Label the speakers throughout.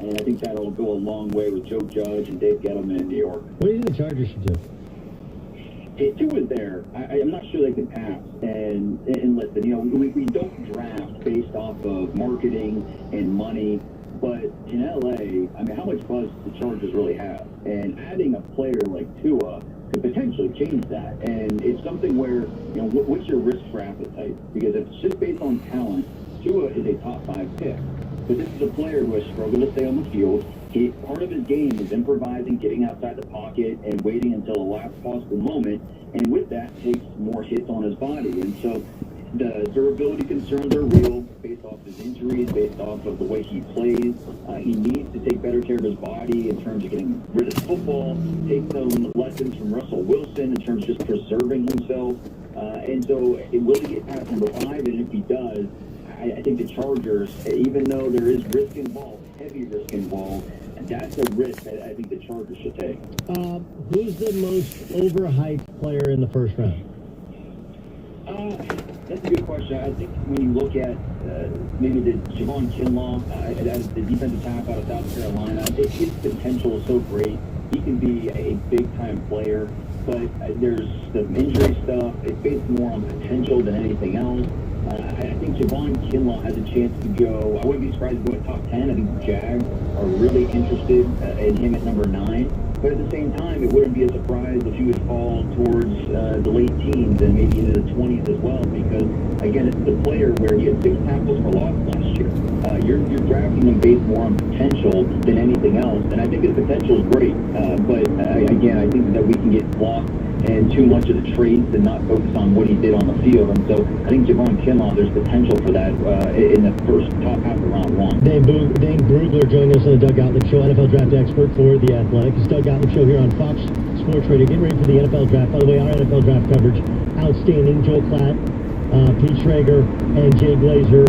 Speaker 1: And I think that'll go a long way with Joe Judge and Dave Gettleman in New York.
Speaker 2: What do you think the Chargers should do?
Speaker 1: Tua is there. I'm not sure they can pass. And listen, we don't draft based off of marketing and money. But in LA, I mean, how much buzz do the Chargers really have? And adding a player like Tua could potentially change that. And it's something where, what's your risk for appetite? Because if it's just based on talent, Tua is a top 5 pick. But this is a player who has struggled to stay on the field. Part of his game is improvising, getting outside the pocket, and waiting until the last possible moment. And with that, takes more hits on his body. And so the durability concerns are real based off his injuries, based off of the way he plays. He needs to take better care of his body in terms of getting rid of football, take some lessons from Russell Wilson in terms of just preserving himself. And so will he get past number 5? And if he does, I think the Chargers, even though there is risk involved, heavy risk involved, that's a risk that I think the Chargers should take.
Speaker 2: Who's the most overhyped player in the first round?
Speaker 1: That's a good question. I think when you look at maybe the Javon Kinlaw, as the defensive tackle out of South Carolina, his potential is so great. He can be a big-time player, but there's the injury stuff. It's based more on potential than anything else. I think Javon Kinlaw has a chance to go. I wouldn't be surprised to go at top 10. I think the Jags are really interested in him at number 9. But at the same time, it wouldn't be a surprise if he would fall towards the late teens and maybe into the 20s as well. Because, again, it's the player where he had 6 tackles for loss last year. You're drafting him based more on potential than anything else. And I think his potential is great. But, again, I think that we can get lost and too much of the traits and not focus on what he did on the field. And so I think Javon Kinlaw, there's potential for that in the first top half of round 1.
Speaker 2: Dane Brugler joining us on the Doug Gottlieb Show, NFL draft expert for The Athletic. It's Doug Gottlieb Show here on Fox Sports Radio. Getting ready for the NFL draft. By the way, our NFL draft coverage, outstanding. Joe Klatt, Pete Schrager, and Jay Glazer.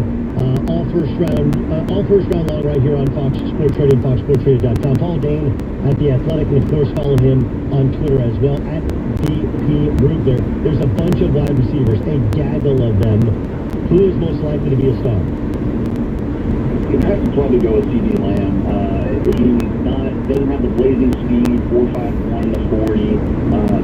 Speaker 2: All first round long right here on Fox Sports Radio and FoxSportsRadio.com. Follow Dane at The Athletic, and of course follow him on Twitter as well at DP Brugler. There's a bunch of wide receivers, a gaggle of them. Who is most likely to be a star?
Speaker 1: You'd have to probably go with C.D. Lamb. Doesn't have the blazing speed, 4.51 to 40,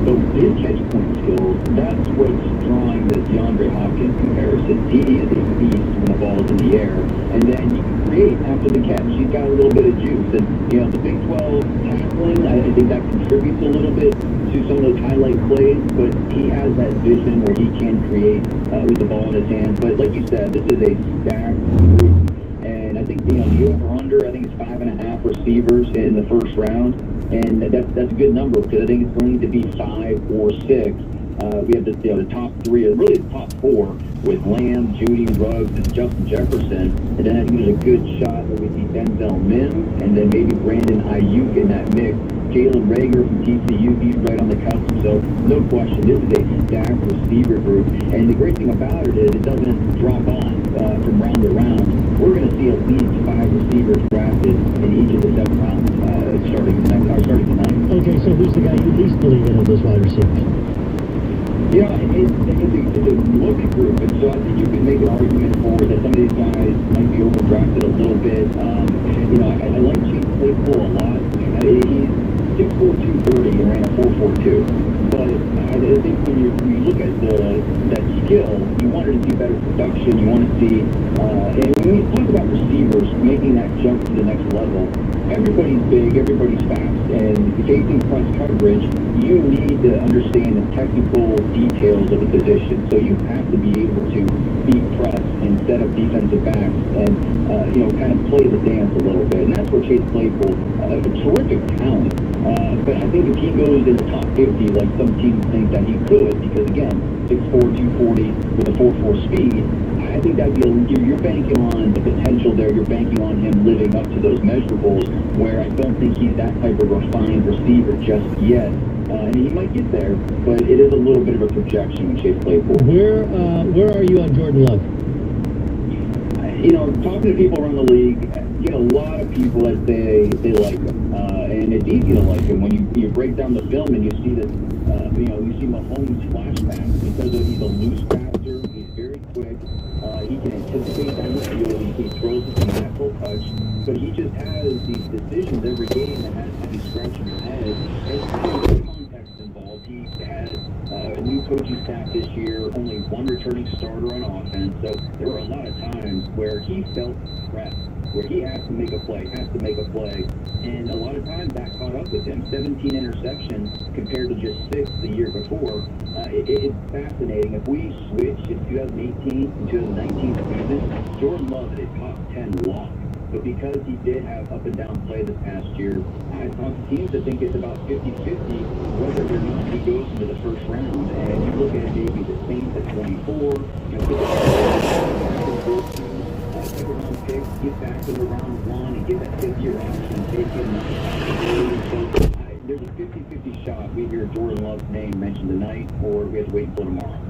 Speaker 1: but his catch point skills, that's what's drawing the DeAndre Hopkins comparison. He is a beast when the ball's in the air, and then you can create after the catch. He's got a little bit of juice, and the Big 12 tackling, I think that contributes a little bit to some of those highlight plays, but he has that vision where he can create with the ball in his hands. But like you said, this is a stacked group. And I think, the over-under, I think it's 5.5 receivers in the first round. And that's a good number because I think it's going to be 5 or 6. We have the top 3, really the top 4 with Lamb, Judy, Ruggs, and Justin Jefferson. And then I think there's a good shot that we see Denzel Mims and then maybe Brandon Ayuk in that mix. Jalen Reagor from TCU, he's right on the cusp. So no question, this is a stacked receiver group. And the great thing about it is it doesn't drop on from round to round. We're going to see at least 5 receivers drafted in each of the 7 rounds starting tonight.
Speaker 2: Okay, so who's the guy you least believe in of those wide receivers?
Speaker 1: It's a loaded group, and so I think you can make an argument for that some of these guys might be overdrafted a little bit. I like Chase Claypool a lot. He's 6'4", 230, and ran a 4.42. But I think when you look at that skill, you wanted to see better production. You want to see, and when we talk about receivers making that jump to the next level, everybody's big, everybody's fast, and facing press coverage, you need to understand the technical details of the position. So you have to be able to beat press and set up defensive backs and kind of play the dance a little bit. And that's where Chase Claypool, a terrific talent. But I think if he goes in the top 50, like some teams think that he could, because again, 6'4", 240 with a 4.4 speed, I think that'd be you're banking on the potential there. You're banking on him living up to those measurables, where I don't think he's that type of refined receiver just yet. And he might get there, but it is a little bit of a projection with Chase Claypool.
Speaker 2: Where are you on Jordan Love?
Speaker 1: Talking to people around the league, get a lot of people that say they like him, and it's easy to like him when you break down the film and you see that you see Mahomes flashbacks because he's a loose passer, he's very quick, he can anticipate down the field. He throws it from that full touch, but he just has these decisions every game that has you scratching your head. There's probably context involved. He had a new coaching staff this year, only one returning starter on offense, so there were a lot of times where he felt stressed, where he has to make a play, and a lot of times that caught up with him. 17 interceptions compared to just 6 the year before. It's fascinating. If we switch in 2018 and 2019 season, Jordan Love is a top 10 lock. But because he did have up and down play this past year, I talk to teams that think it's about 50-50 whether or not he goes into the first round. And you look at maybe the Saints at 24, second round pick, get back into round 1 and get that 5th-year option and take him. So there's a 50-50 shot we hear Jordan Love's name mentioned tonight, or we have to wait until tomorrow.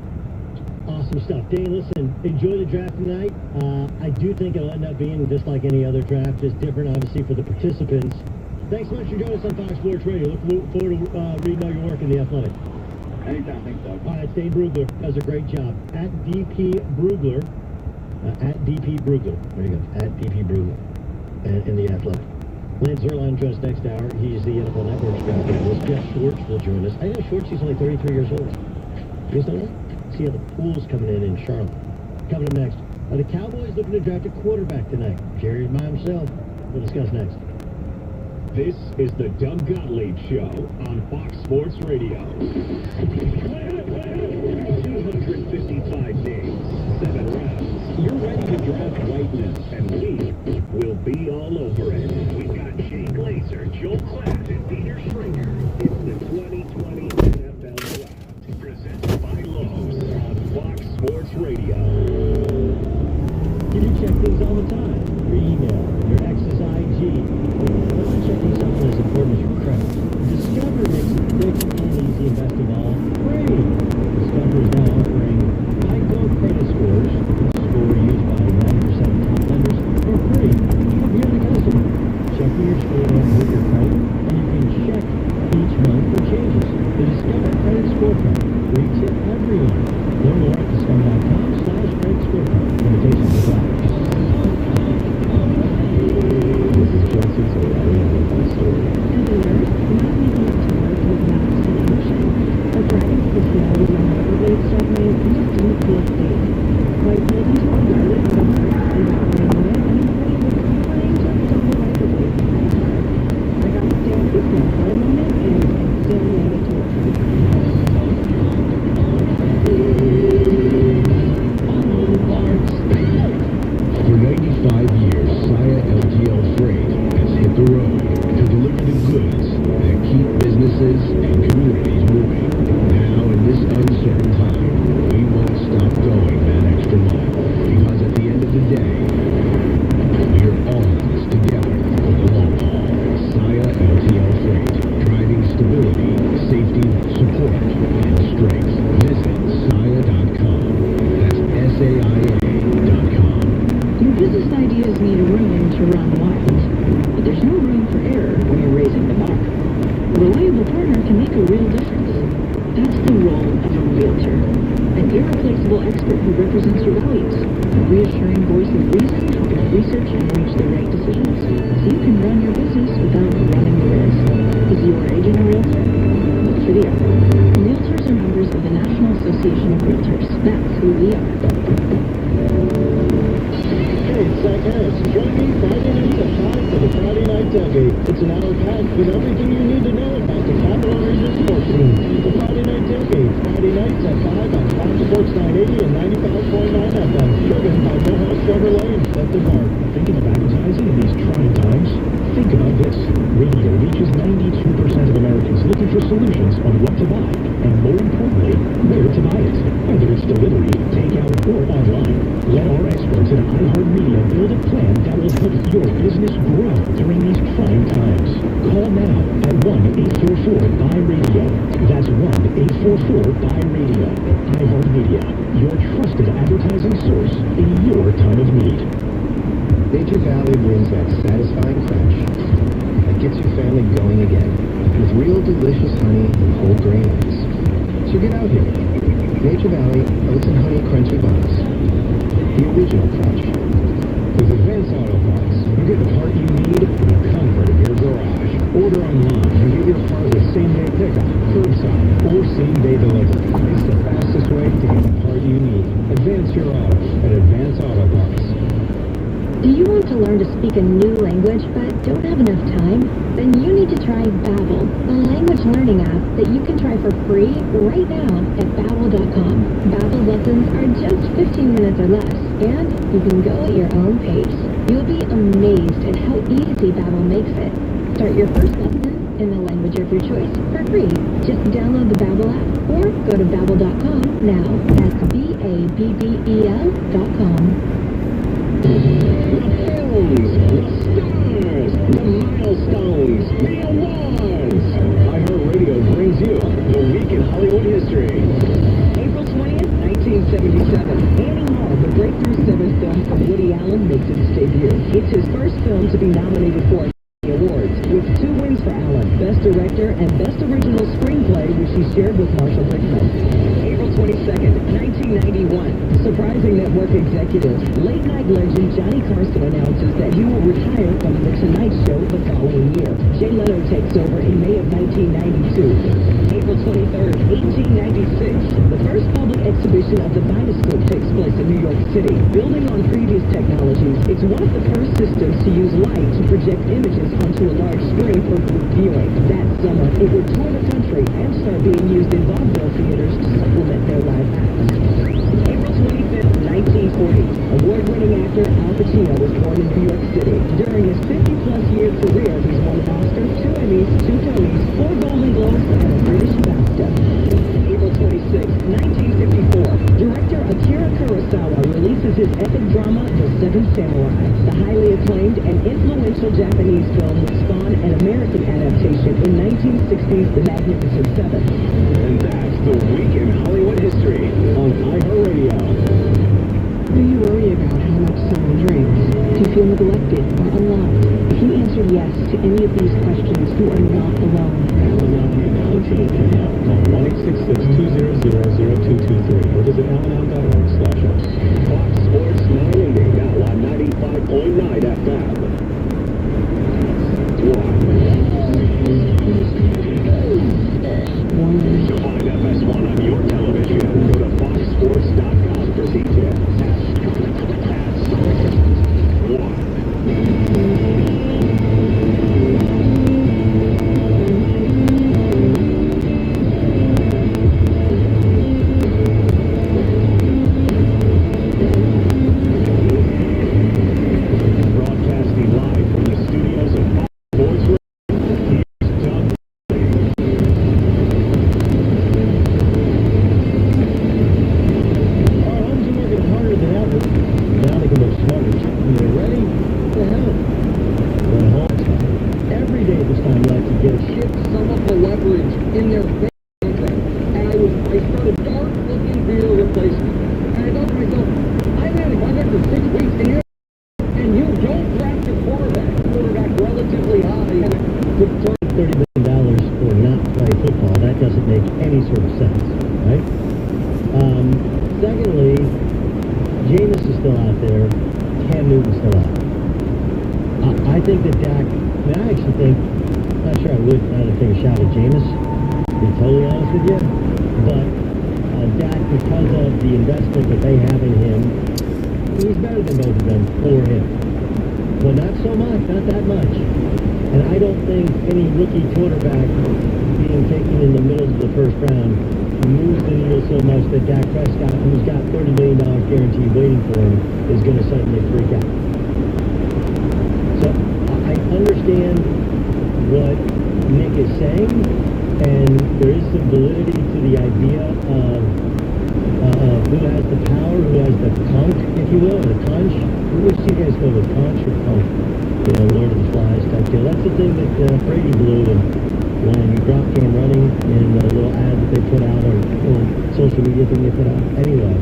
Speaker 2: Awesome stuff. Dane, listen, enjoy the draft tonight. I do think it'll end up being just like any other draft, just different, obviously, for the participants. Thanks so much for joining us on Fox Sports Radio. Look forward to reading all your work in The Athletic.
Speaker 1: Anytime. Thanks, Doug. All
Speaker 2: right, it's Dane Brugler. Does a great job. At DP Brugler. At DP Brugler. There you go. At DP Brugler. In The Athletic. Lance Zerline joins next hour. He's the NFL Network's draft analyst. Jeff Schwartz will join us. I know Schwartz, he's only 33 years old. You guys know that? See how the pool's coming in Charlotte. Coming up next, are the Cowboys looking to draft a quarterback tonight? Jerry's by himself. We'll discuss next.
Speaker 3: This is the Doug Gottlieb Show on Fox Sports Radio. 255 names, 7 rounds. You're ready to draft right now, and we will be all over it. We've got Jay Glazer, Joel Klatt, and Peter Stringer. It's the 2020 NFL Draft, presented by Lowe's on Fox Sports Radio.
Speaker 2: You check things all the time. Your email, your ex's IG. Let's checking something as important as your credit. Discover makes it quick and easy, and best of all, free. Discover is now offering high-go credit scores, a score used by 90% of top lenders, for free. Come here the customer. Checking your score with your credit, and you can check each month for changes. The Discover Credit Scorecard. Free to everyone. Learn more at discover.com/credit scorecard. Limitations apply. This is Johnson's O'Reilly Auto Story.
Speaker 4: Everywhere, not making it to work with maps and emotion, or driving to the facility on the overlaid subway, you just didn't feel safe. Quite maybe to O'Reilly Auto Parts, they got right away, and everybody was complaining just double right away. I got to stay with this one for a moment, and I'm still ready to work.
Speaker 3: For 95 years, Saya LTL Freight has hit the road to deliver the goods that keep businesses and communities moving. Now, in this uncertain time, we won't stop going that extra mile, because at the end of the day, we are all in this together for the long haul. Saya LTL Freight, driving stability, safety, support, and strength. Visit Saya.com. That's SAIA.com.
Speaker 4: Your business ideas need a room to run wild, but there's no room for error when you're raising the bar. A reliable partner can make a real difference. That's the role of a realtor, an irreplaceable expert who represents your values, a reassuring voice of reason, helping research and reach the right decisions, so you can run your business without running the risk. Is your agent a realtor? Look for the R. Realtors are members of the National Association of Realtors. That's who we are.
Speaker 2: Hey, it's Zach Harris. Join me Friday nights at 5 for the Friday Night Tailgate. It's an hour packed with everything you need to know about the Capital Region sports team. The Friday Night Tailgate, Friday nights at 5 on Fox Sports 980 and 95.9 FM. Driven by Millhouse Chevrolet and Clifton Park.
Speaker 3: Thinking of advertising in these trying times? Think about this. Radio reaches 92% of Americans looking for solutions on what to buy, and more importantly, where to buy it. Whether it's delivery, takeout, or online, let our experts at iHeartMedia build a plan that will help your business grow during these trying times. Call now at 1-844-BUY-RADIO. That's 1-844-BUY-RADIO. iHeartMedia, your trusted advertising source in your time of need.
Speaker 5: Nature Valley brings that satisfying crunch that gets your family going again with real delicious honey and whole grain eggs. So get out here. Nature Valley Oats and Honey Crunchy Buns. The original crunch. With Advance Auto Parts, you get the part you need in the comfort of your garage. Order online and get your part with same-day pickup, curbside, or same-day delivery. It's the fastest way to get the part you need. Advance your auto at Advance Auto Parts.
Speaker 6: Do you want to learn to speak a new language but don't have enough time? Then you need to try Babbel, a language learning app that you can try for free right now at Babbel.com. Babbel lessons are just 15 minutes or less, and you can go at your own pace. You'll be amazed at how easy Babbel makes it. Start your first lesson in the language of your choice for free. Just download the Babbel app or go to Babbel.com now. That's Babbel.com.
Speaker 5: The films, the stars, the milestones, the awards. iHeartRadio brings you the Week in Hollywood History.
Speaker 7: April 20th, 1977. Annie Hall, the breakthrough seventh film from Woody Allen, makes its debut. It's his first film to be nominated for awards, with 2 wins for Allen, Best Director and Best Original Screenplay, which he shared with Marshall Bickman. April 22nd, 1991. Surprising network executive, late-night legend Johnny Carson announces that he will retire from The Tonight Show the following year. Jay Leno takes over in May of 1992. April 23rd, 1896. The first public exhibition of the Vitascope takes place in New York City. Building on previous technologies, it's one of the first systems to use light to project images onto a large screen for group viewing. That summer, it would tour the country and start being used in vaudeville theaters to supplement their live acts. April 25th, 1940. Award-winning actor Al Pacino was born in New York City. During his 50-plus year career, he's won an Oscar, 2 Emmys, 2 Tonys, 4 Golden Globes, and a British BAFTA. April 26th, 1954. Director Akira Kurosawa releases his epic drama, The Seven Samurai. The highly acclaimed and influential Japanese film would spawn an American adaptation in 1960's The Magnificent Seven.
Speaker 5: And that's the Week in Hollywood History on iHeartRadio.
Speaker 4: Do you worry about how much someone drinks? Do you feel neglected or unloved? If you answered yes to any of these questions, you are not alone.
Speaker 2: Call 1-866-200-0223 or visit alanow.org/us.
Speaker 3: Fox Sports 980, now on 95.9 FM. To find FS1 on your television, go to foxsports.com for details. Broadcasting live from the studios of Fox Sports Radio. Here's Doug.
Speaker 2: Our homes are working harder than ever. Now they can look smarter. They're ready? What the hell? But homes, every day this time you like to get a shit
Speaker 8: Some of the leverage in their bank account. And I started dark looking beer replacement. And I thought to myself, I've had a contract for 6 weeks and you don't draft your quarterback relatively high and to turn
Speaker 2: $30 million or not play football. That doesn't make any sort of sense, right? Secondly, Jameis is still out there. Cam Newton's still out. I think that Dak, I actually think, not sure I would take a shot at Jameis, to be totally honest with you, but Dak, because of the investment that they have in him, he's better than both of them for him. But not so much, not that much. And I don't think any rookie quarterback being taken in the middle of the first round moves the needle so much that Dak Prescott, who's got $30 million guaranteed waiting for him, is going to suddenly freak out. So I understand what Nick is saying, and there is some validity to the idea of who has the power, who has the conch, if you will, or the conch. Which do you guys go with, conch or conch? You know, Lord of the Flies type deal. That's the thing that Brady blew when he dropped Cam running in a little ad that they put out, or little social media thing they put out. Anyway,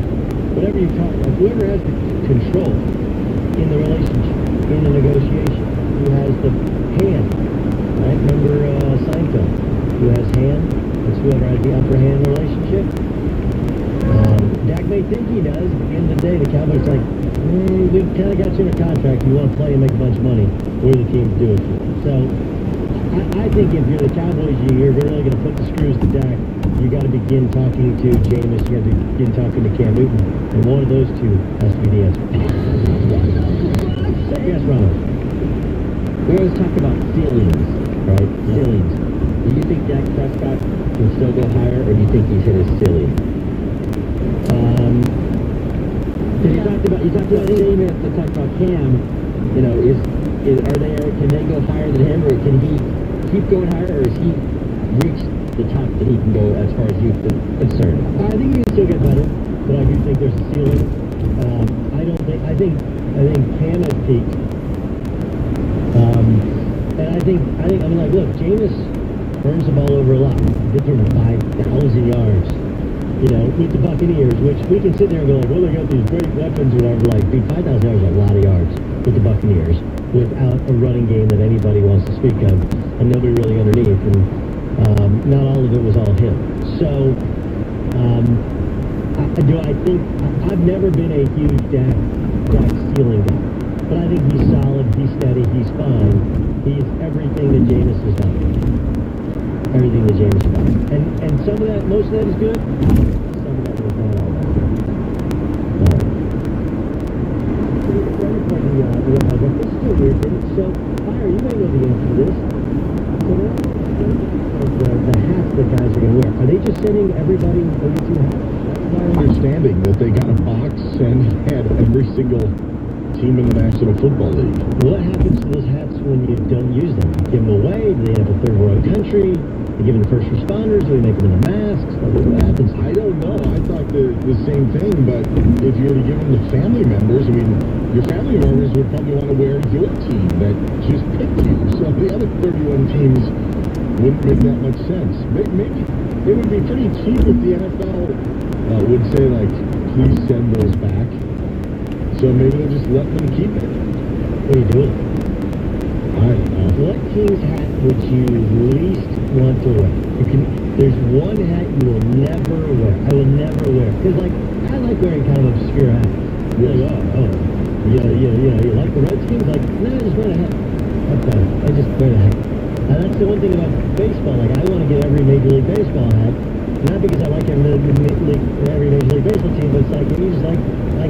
Speaker 2: whatever you talk about, whoever has the control in the relationship, in the negotiation, who has the hand, right? Remember Seinfeld, who has hand? It's whoever has the upper hand in the relationship. Dak may think he does. At the end of the day, the Cowboys like, we kind of got you in a contract. You want to play and make a bunch of money. We're the team to do it for you. So I think if you're the Cowboys, you're really going to put the screws to Dak. You got to begin talking to Jameis. You got to begin talking to Cam Newton. And one of those two has to be the answer. Yes, Ronald. We always talk about ceilings, right? Ceilings. Do you think Dak Prescott can still go higher, or do you think he's hit his ceiling? You talked about Jameis, you talked about Cam. You know, can they go higher than him, or can he keep going higher, or has he reached the top that he can go as far as you're concerned? I think he can still get better, but I do think there's a ceiling. I think Cam has peaked. And I mean, like, look, Jameis burns the ball over a lot. He did over 5,000 yards, you know, with the Buccaneers, which we can sit there and go like, well, they got these great weapons or whatever. Like, 5,000 yards is a lot of yards with the Buccaneers without a running game that anybody wants to speak of, and nobody really underneath. And not all of it was all him. So, I've never been a huge Dak ceiling guy, but I think he's solid, he's steady, he's fine. He's everything that Jameis has done. Everything that Jameis has done. And some of that, most of that is good. Some of that is not all that. This is a weird thing. So, Fire, you may know the answer to this. So the hats that guys are going to wear, are they just sending everybody 32 hats?
Speaker 3: That's my understanding, that they got a box and had every single team in the National Football League.
Speaker 2: What happens to those hats when you don't use them? You give them away? Do they end up a third world country? They give them to first responders? Do they make them into masks? What happens?
Speaker 3: I don't know. I thought the same thing, but if you were to give them to family members, I mean, your family members would probably want to wear your team that just picked you. So the other 31 teams wouldn't make that much sense. Maybe it would be pretty cheap if the NFL would say, like, please send those back. So maybe they'll just let them keep it.
Speaker 2: What are you doing?
Speaker 3: I don't know.
Speaker 2: What team's hat would you least want to wear? There's one hat you will never wear. I will never wear. Because, like, I like wearing kind of obscure hats.
Speaker 3: Yes.
Speaker 2: You like the Redskins? Like, no, I just wear a hat. That's fine. I just wear the hat. And that's the one thing about baseball. Like, I want to get every Major League Baseball hat. Not because I like every Major League Baseball team, but it's like, you just like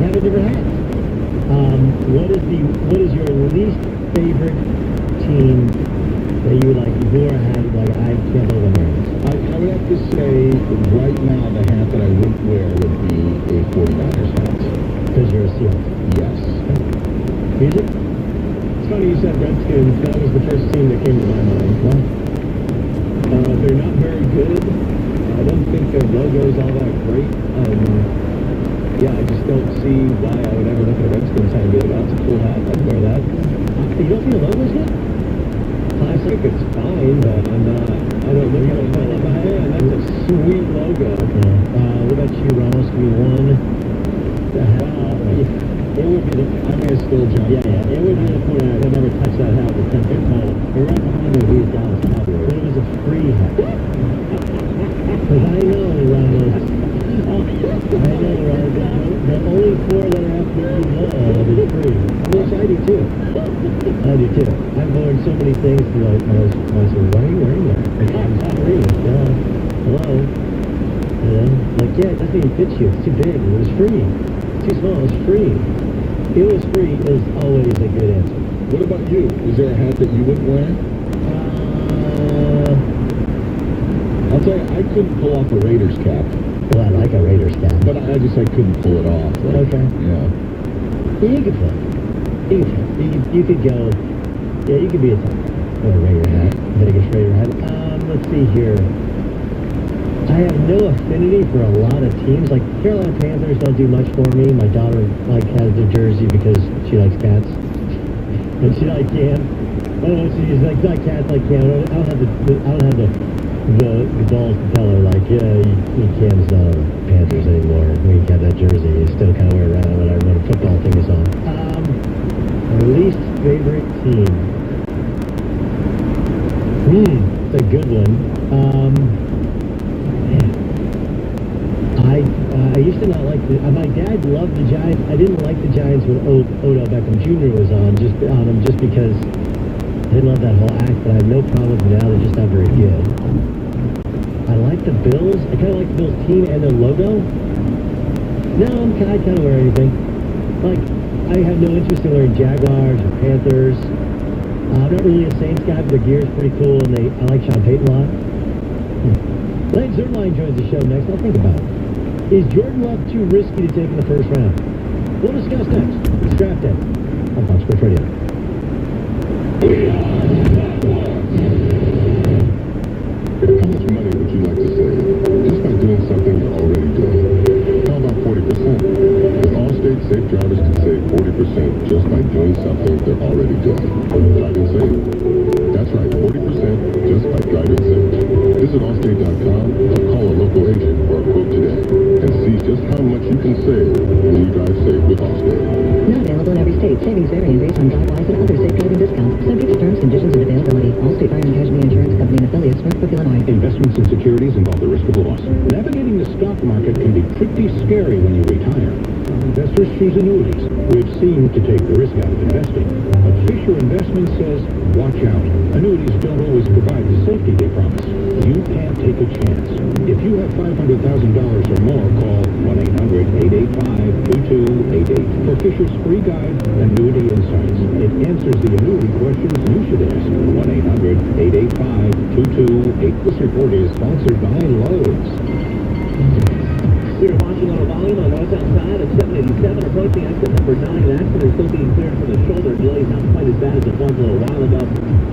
Speaker 2: having different hats. What is your least favorite team that you would like? If you wore a hat, like, I can't believe I'm wearing this.
Speaker 3: I would have to say, right now, the hat that I wouldn't wear would be a 49ers hat.
Speaker 2: Because you're a Seahawks.
Speaker 3: Yes.
Speaker 2: Music?
Speaker 5: It's funny you said Redskins. That was the first team that came to my mind.
Speaker 2: What?
Speaker 5: They're not very good. I don't think their logo is all that great. Yeah, I just don't see why I would ever look at a Redskins hat and be like, oh, it's a cool hat, I'd wear that.
Speaker 2: You don't think the logo's good?
Speaker 5: I think it's fine, but I don't look at it and I'm like, man, that's a sweet logo.
Speaker 2: What about you, Ramos? Give me one.
Speaker 5: It would be I may have still jumped.
Speaker 2: Yeah. It would be the point I'd never touch that hat with 10 foot pole. We're right behind the Dallas Cowboys. But it was a free hat. Because I know, Ramos. The only four that are after you is free. Which I do too. I've worn so many things to like, I was why are you wearing that? Like, I'm free. Hello? And then, like, yeah, it doesn't even fit you. It's too big. It was free. It's too small. It's free. It was free is always a good answer.
Speaker 3: What about you? Is there a hat that you wouldn't wear? I'll tell you, I couldn't pull off a Raiders cap.
Speaker 2: Well, I like a Raiders cap.
Speaker 3: But I couldn't pull it off. Like,
Speaker 2: okay.
Speaker 3: Yeah.
Speaker 2: You could play. You could go. Yeah, you could be a Raider hat. Vegas Raider hat. Let's see here. I have no affinity for a lot of teams. Like, Carolina Panthers don't do much for me. My daughter, like, has the jersey because she likes cats. And she likes Cam. Oh, she's like cats, like Cam. I don't have the balls to tell her, like, yeah, you Cam's not on the Panthers anymore. We got that jersey. You still kind of wear around whenever when a football thing is on. My least favorite team. It's a good one. I I used to not like my dad loved the Giants. I didn't like the Giants when Odell Beckham Jr. was on them just because I didn't love that whole act, but I have no problem with them now. They're just not very good. I like the Bills. I kind of like the Bills team and their logo. No, I kind of wear anything. Like, I have no interest in wearing Jaguars or Panthers. I'm not really a Saints guy, but their gear is pretty cool, and I like Sean Payton a lot. Lane Zerline joins the show next. I'll think about it. Is Jordan Love too risky to take in the first round? We'll discuss next. It's Draft Day on Fox Sports Radio.
Speaker 3: How much money would you like to save just by doing something you're already doing? How about 40%? With Allstate, safe drivers can save 40% just by doing something they're already doing. Driving safe. That's right, 40% just by driving safe. Visit Allstate.com or call a local agent for a quote today and see just how much you can save when you drive safe with Allstate.
Speaker 7: Not available in every state. Savings vary based on drive-wise and other safe driving discounts. Subject to terms, conditions, and availability. Allstate Fire and Casualty Insurance Company and affiliates, Northbrook, Illinois.
Speaker 5: Investments in securities involve the risk of loss. Navigating the stock market can be pretty scary when you retire. Investors choose annuities, which seem to take the risk out of investing. But Fisher Investment says, watch out. Annuities don't always provide the safety they promise. You can't take a chance. If you have $500,000 or more, call 1-800-885-2288 for Fisher's free guide, Annuity Insights. It answers the annuity questions you should ask. 1-800-885-2288. This report is sponsored by Lowe's.
Speaker 2: We are watching on a volume on northbound side of 787 approaching exit number 9. The accident is still being cleared from the shoulder. Delays not quite as bad as it was a little while ago.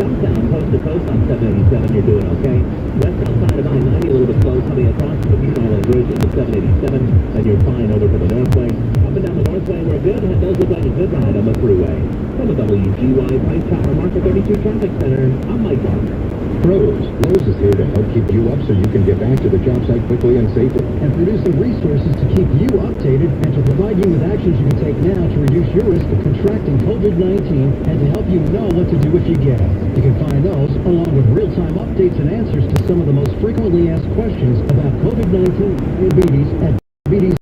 Speaker 2: Southbound coast to coast on 787, you're doing okay. Westbound side of I-90 a little bit slow coming across the Beach Island Bridge into 787, and you're fine over to the Northway. Up and down the Northway, we're good. It does look like a good ride on the thruway. From the WGY Price Tower Market 32 Traffic Center, I'm Mike Gardner.
Speaker 5: Pros. Lowe's is here to help keep you up so you can get back to the job site quickly and safely.
Speaker 2: And producing resources to keep you updated and to provide you with actions you can take now to reduce your risk of contracting COVID-19 and to help you know what to do if you get it. You can find those along with real-time updates and answers to some of the most frequently asked questions about COVID-19 and diabetes at diabetes.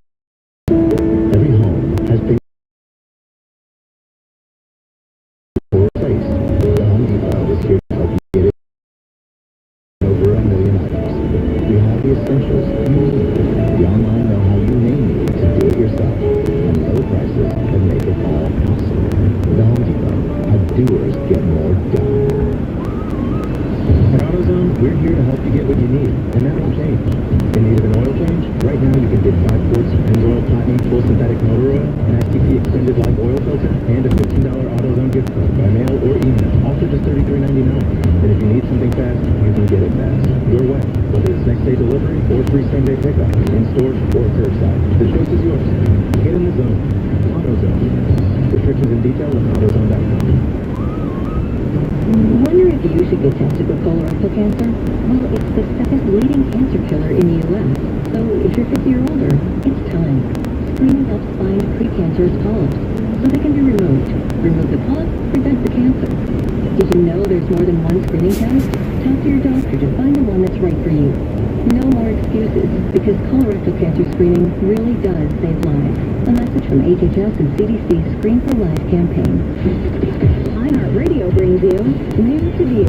Speaker 2: Every home has been face. The Home Depot is here to help you get it. Over 1 million items. We have the essentials you need, the online know-how you may need to do it yourself, and low prices that make it all possible. The Home Depot. How doers get more done. At AutoZone, we're here to help you get what you need, and that won't change. In need of an oil change? Right now you can get 5 quarts of Pennzoil Platinum Full Synthetic Motor Oil, an STP Extended Life Oil Filter, and a $15 AutoZone gift card by mail or email, all for just $33.99. And if you need something fast, you can get it fast. Your way, whether it's next day delivery or free same-day pickup, in-store or curbside. The choice is yours. Get in the zone. AutoZone. Restrictions and details on AutoZone.com.
Speaker 7: Wonder if you should get tested for colorectal cancer? Well, it's the second leading cancer killer in the U.S. So if you're 50 or older, it's time. Screening helps find precancerous polyps, so they can be removed. Remove the polyp, prevent the cancer. Did you know there's more than one screening test? Talk to your doctor to find the one that's right for you. No more excuses, because colorectal cancer screening really does save lives. A message from HHS and CDC's Screen for Life campaign. iHeartRadio brings you New to View,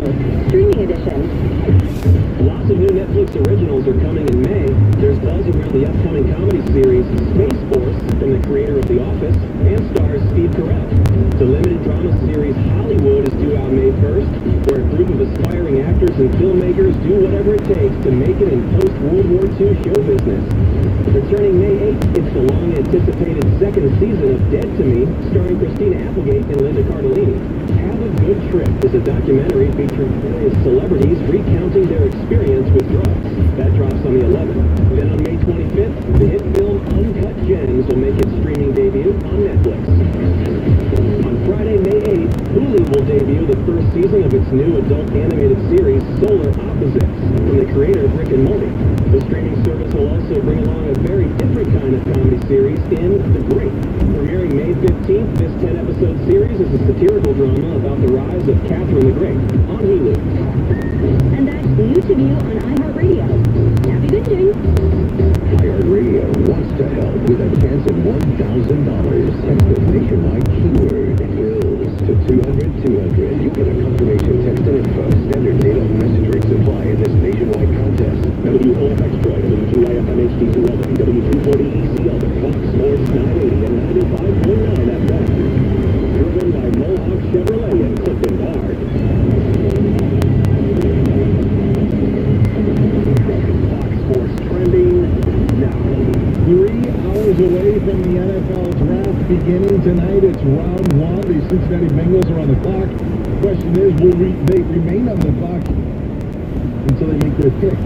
Speaker 7: Streaming Edition.
Speaker 9: Lots of new Netflix originals are coming in May. There's buzz around the upcoming comedy series Space Force from the creator of The Office and stars Steve Carell. The limited drama series Hollywood is due out May 1st, where a group of aspiring actors and filmmakers do whatever it takes to make it in post-World War II show business. Returning May 8th, it's the long-anticipated second season of Dead to Me, starring Christina Applegate and Linda Cardellini. Have a Good Trip is a documentary featuring various celebrities recounting their experience with drugs. That drops on the 11th. Then on May 25th, the hit film Uncut Gems will make its streaming debut on Netflix. On Friday, May 8th, Hulu will debut the first season of its new adult animated series Solar Opposites from the creator of Rick and Morty. The streaming service will also bring along a very different kind of comedy series in The Great. Premiering May 15th, this 10-episode series is a satirical drama about the rise of Catherine the Great on Hulu.
Speaker 6: And that's New to View on iHeartRadio. Happy binging!
Speaker 3: iHeartRadio 200. You get a confirmation text and info. Standard data and message rates apply in this nationwide contest. WOFX Troy, WGIFM HD2L, W240 ECL, Fox Sports 980 and 95.9 FM. Driven by Mohawk Chevrolet and Clifton Park. Fox Sports trending now.
Speaker 5: 3 hours away from the NFL draft beginning tonight. It's round 1. The Cincinnati Bengals are on the clock. Question is, will they remain on the clock until they make their pick?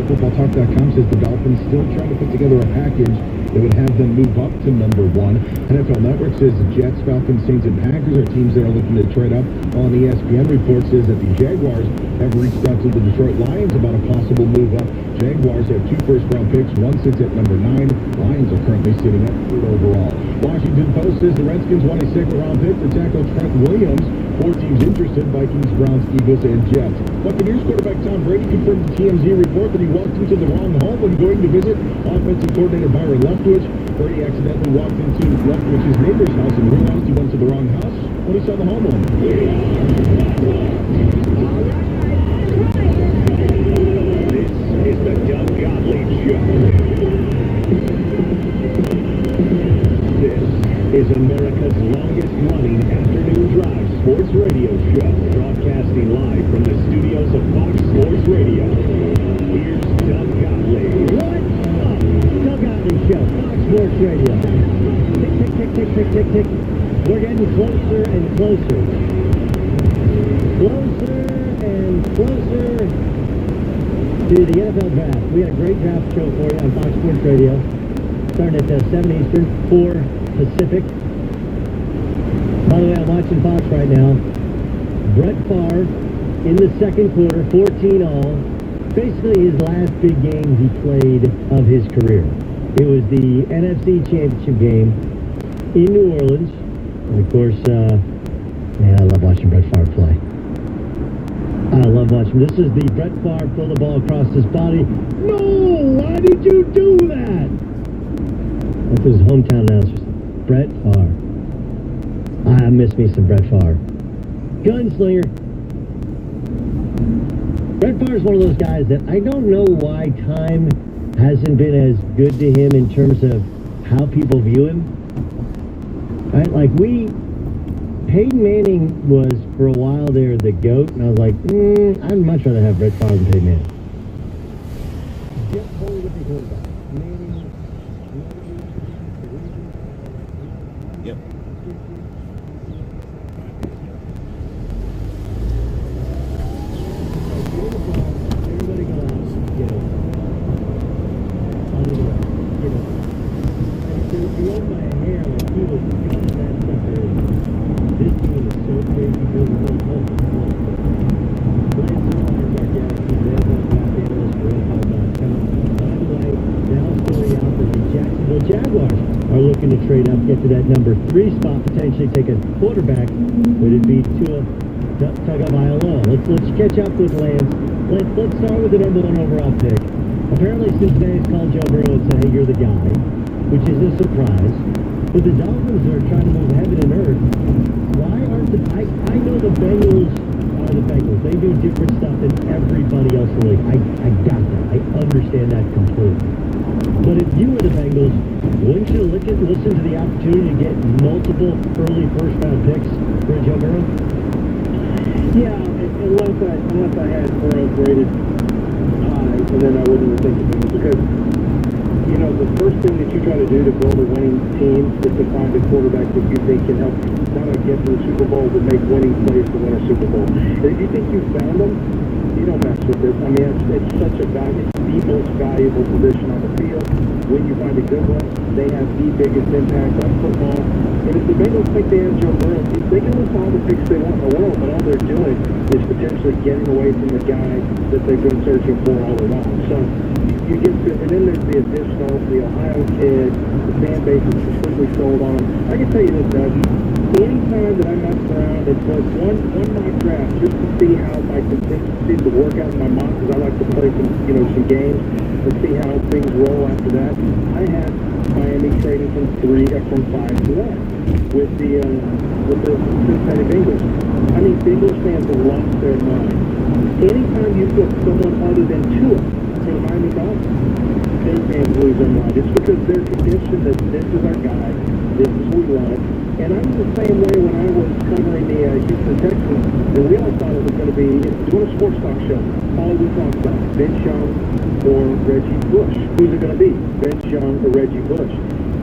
Speaker 5: FootballTalk.com says the Dolphins still trying to put together a package that would have them move up to number 1. NFL Network says the Jets, Falcons, Saints, and Packers are teams that are looking to trade up, while an ESPN report says that the Jaguars have reached out to the Detroit Lions about a possible move up. Jaguars have 2 first-round picks. One sits at number 9. Lions are currently sitting at 3rd overall. Washington Post says the Redskins want a 2nd-round pick to tackle Trent Williams. 4 teams interested: Vikings, Browns, Eagles, and Jets. Buccaneers quarterback Tom Brady confirmed the TMZ report that he walked into the wrong home when going to visit offensive coordinator Byron Leftwich. Brady accidentally walked into Leftwich's neighbor's house and realized he went to the wrong house when he saw the homeowner.
Speaker 3: This is the Doug Gottlieb Show. This is America's longest-running afternoon drive sports radio show, broadcasting live from the studios of Fox Sports Radio. Here's Doug Gottlieb.
Speaker 2: What's up? Doug Gottlieb Show, Fox Sports Radio. Tick, tick, tick, tick, tick, tick, tick. We're getting closer and closer. Closer and closer to the NFL draft. We had a great draft show for you on Fox Sports Radio. Starting at 7 Eastern, 4 Pacific. By the way, I'm watching Fox right now. Brett Favre in the second quarter, 14-all. Basically his last big game he played of his career. It was the NFC Championship game in New Orleans. And of course, man, I love watching Brett Favre play. I love watching. This is the Brett Favre throw the ball across his body. No! Why did you do that? That's his hometown announcer. Brett Favre. I miss me some Brett Favre. Gunslinger. Brett Favre is one of those guys that I don't know why time hasn't been as good to him in terms of how people view him. Right? Like Peyton Manning was for a while there the GOAT, and I was like, I'd much rather have Brett Favre than Peyton Manning. Jeff Foley with the quarterback. Manning.
Speaker 10: Yep.
Speaker 2: Everybody go out, get it. Under the way, get it. And to blow my hair like he was cutting that stuff in. This team is so crazy good with those holes. Lance Mark Jackson, there's one draft analyst for NFL.com. By the way, now story out that the Jacksonville Jaguars are looking to trade up, get to that number 3 spot, potentially take a quarterback. Would it be Tua Tagovailoa? Let's catch up with Lance. Let's start with the number 1 overall pick. Apparently Cincinnati's called Joe Burrow and said, hey, you're the guy, which is a surprise. But the Dolphins are trying to move heaven and earth. Why aren't I know the Bengals are the Bengals. They do different stuff than everybody else in the league. I got that. I understand that completely. But if you were the Bengals, wouldn't you listen to the opportunity to get multiple early first-round picks for Joe Burrow?
Speaker 1: Yeah, unless I had Burrow graded high, and then I wouldn't think of him because, you know, the first thing that you try to do to build a winning team is to find a quarterback that you think can help you not only get to the Super Bowl, but make winning plays to win a Super Bowl. And if you think you found them, you don't mess with it. I mean, it's such a value, the most valuable position on the field. When you find a good one, they have the biggest impact on football. And if the Bengals think they have Joe Burrow, they can list all the picks they want in the world, but all they're doing is potentially getting away from the guy that they've been searching for all along. So you get to, and then there's the additional, the Ohio kid, the fan base is completely sold on him. I can tell you this, Doug,
Speaker 8: anytime that I mess around and put one mock draft just to see how my contingencies would work out in my mock, because I like to play some games and see how things roll after that. I had Miami trading from 5 to 1 with the Cincinnati Bengals. I mean, Bengals fans have lost their mind. Anytime you put someone other than Tua for the Miami Dolphins, their fans lose their mind. It's because they're conditioned that this is our guy, this is who we want. And I was the same way when I was covering the Houston Texans, and we all thought it was going to be, doing a sports talk show, all we talked about, Vince Young or Reggie Bush. Who's it going to be, Vince Young or Reggie Bush?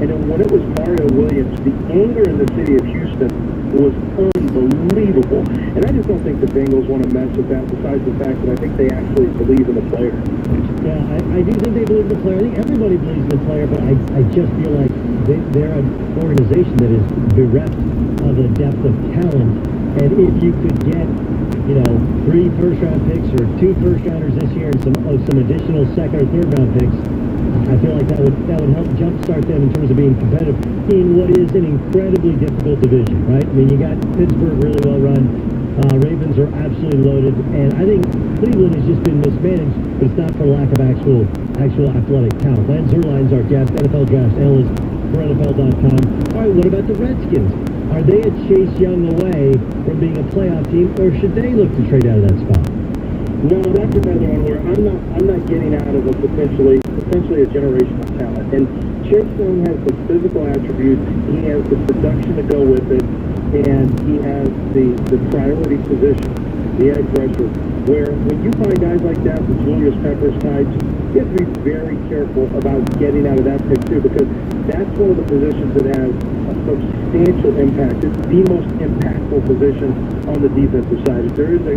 Speaker 8: And then when it was Mario Williams, the anger in the city of Houston was unbelievable. And I just don't think the Bengals want to mess with that, besides the fact that I think they actually believe in the player.
Speaker 2: Yeah, I do think they believe in the player. I think everybody believes in the player, but I just feel like they're an organization that is bereft of a depth of talent. And if you could get, 3 first-round picks or 2 first-rounders this year and some additional second or third-round picks, I feel like that would help jumpstart them in terms of being competitive in what is an incredibly difficult division, right? I mean, you got Pittsburgh really well run. Ravens are absolutely loaded, and I think Cleveland has just been mismanaged, but it's not for lack of actual athletic talent. Lance Zierlein's our guest, NFL Draft Analyst for NFL.com. All right, what about the Redskins? Are they a Chase Young away from being a playoff team, or should they look to trade out of that spot?
Speaker 8: No, that's another one where I'm not getting out of a potentially a generational talent. And Chase Young has the physical attributes, he has the production to go with it, and he has the priority position, the edge rusher, where when you find guys like that, the Julius Peppers types, you have to be very careful about getting out of that pick too, because that's one of the positions that has a substantial impact. It's the most impactful position on the defensive side. If there is a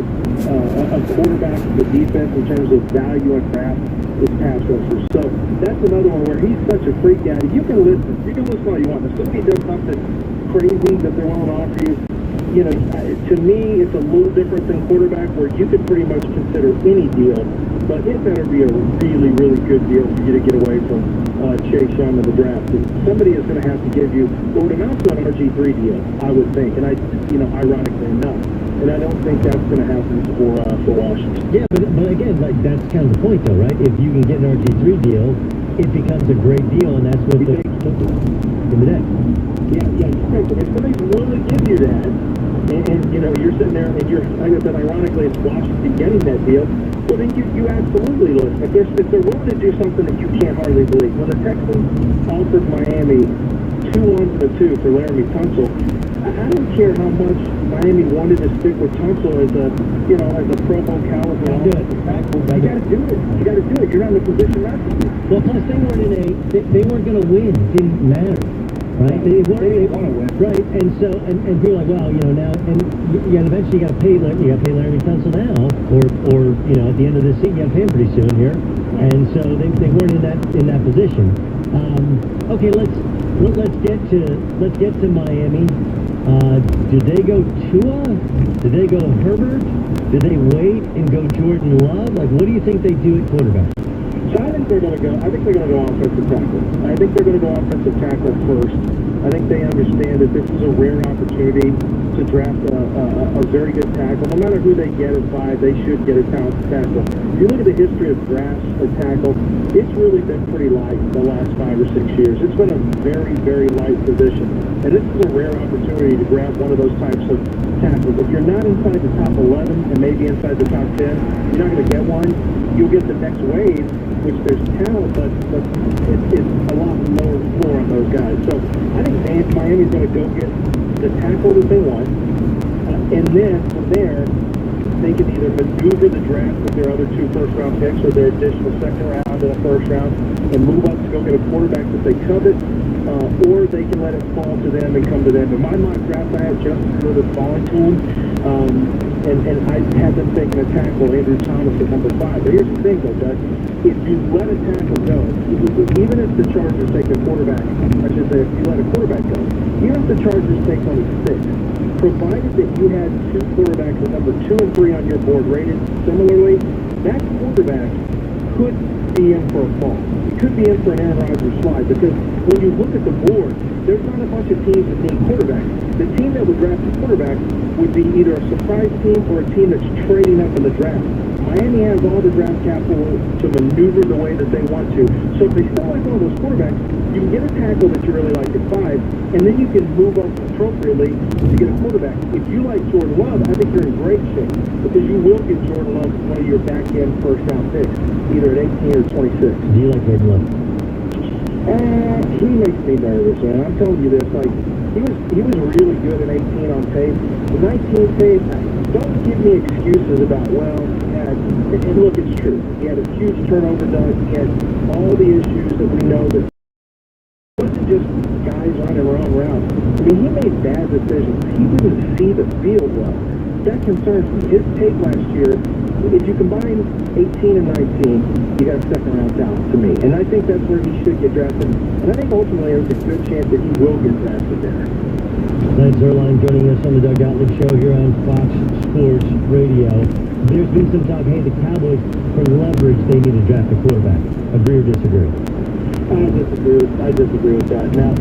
Speaker 8: quarterback for the defense in terms of value and craft, it's pass rushers. So that's another one where he's such a freak daddy. You can listen all you want. If somebody does something crazy that they're willing to offer you, to me, it's a little different than quarterback, where you could pretty much consider any deal, but it better be a really, really good deal for you to get away from Chase Young in the draft. And somebody is going to have to give you what would amount to an RG3 deal, I would think, and ironically enough. And I don't think that's going to happen for Washington.
Speaker 2: Yeah, but again, like, that's kind of the point, though, right? If you can get an RG3 deal, it becomes a great deal, and that's what the in the day.
Speaker 8: Yeah. If somebody's willing to give you that, and you're sitting there and you're, like I said, ironically, it's Washington getting that deal, well, then you absolutely listen. If they're willing to do something that you can't hardly believe. When the Texans offered Miami 2 ones and a 2 for Laramie Tunsil, I don't care how much Miami wanted to stick with Tunsil as a Pro Bowl caliber offensive tackle. You got to do it. You're not in a position not to do it.
Speaker 2: Well, plus they weren't going to win. It didn't matter, right? They didn't want to win, right? And so and people are like, well, now, and eventually you got to pay Laramie Tunsil now, or at the end of this season, you got to pay him pretty soon here. And so they weren't in that position. Okay, let's get to Miami. Did they go Tua? Did they go Herbert? Did they wait and go Jordan Love? Like, what do you think they do at quarterback?
Speaker 8: So I think they're going to go offensive tackle. I think they're going to go offensive tackle first. I think they understand that this is a rare opportunity to draft a very good tackle. No matter who they get at 5, they should get a talented tackle. If you look at the history of drafts for tackle, it's really been pretty light the last 5 or 6 years. It's been a very, very light position. And this is a rare opportunity to grab one of those types of tackles. If you're not inside the top 11 and maybe inside the top 10, you're not going to get one. You'll get the next wave, which there's talent, but it's a lot lower floor on those guys. So I think Miami's going to go get the tackle that they want, and then from there, they can either maneuver the draft with their other 2 first-round picks or their additional second round and a first round and move up to go get a quarterback that they covet, or they can let it fall to them and come to them. In my mock draft, I had Justin Herbert falling to him, and I had them taking a tackle, Andrew Thomas at number 5. But here's the thing, though, Doug. If you let a tackle go, even if the Chargers take a quarterback, I should say, if you let a quarterback go, even if the Chargers take only 6, provided that you had 2 quarterbacks at number 2 and 3 on your board rated similarly, that quarterback
Speaker 11: could be in for a fall. He could be in for an Aaron Rodgers slide because when you look at the board, there's not a bunch of teams that need quarterbacks. The team that would draft a quarterback would be either a surprise team or a team that's trading up in the draft. Miami has all the draft capital to maneuver the way that they want to. So if they still like one of those quarterbacks, you can get a tackle that you really like at 5, and then you can move up appropriately to get a quarterback. If you like Jordan Love, I think you're in great shape because you will get Jordan Love as one of your back-end first-round picks, either at 18 or 26.
Speaker 2: Do you like Jordan Love?
Speaker 11: He makes me nervous, man. I'm telling you this, like, he was really good at 18 on tape. The 19 tape, don't give me excuses about, well, and look, it's true. He had a huge turnover dunk. He had all the issues that we know that it wasn't just guys running wrong routes. I mean, he made bad decisions. He didn't see the field well. That concerns me. His tape last year, if you combine 18 and 19, you got a second-round talent to me. And I think that's where he should get drafted. And I think ultimately there's a good chance that he will get drafted there.
Speaker 2: Lance Zerline joining us on the Doug Gottlieb Show here on Fox Sports Radio. There's been some talk, hey, the Cowboys, for leverage, they need to draft a quarterback. Agree or disagree?
Speaker 11: I disagree with that. Now,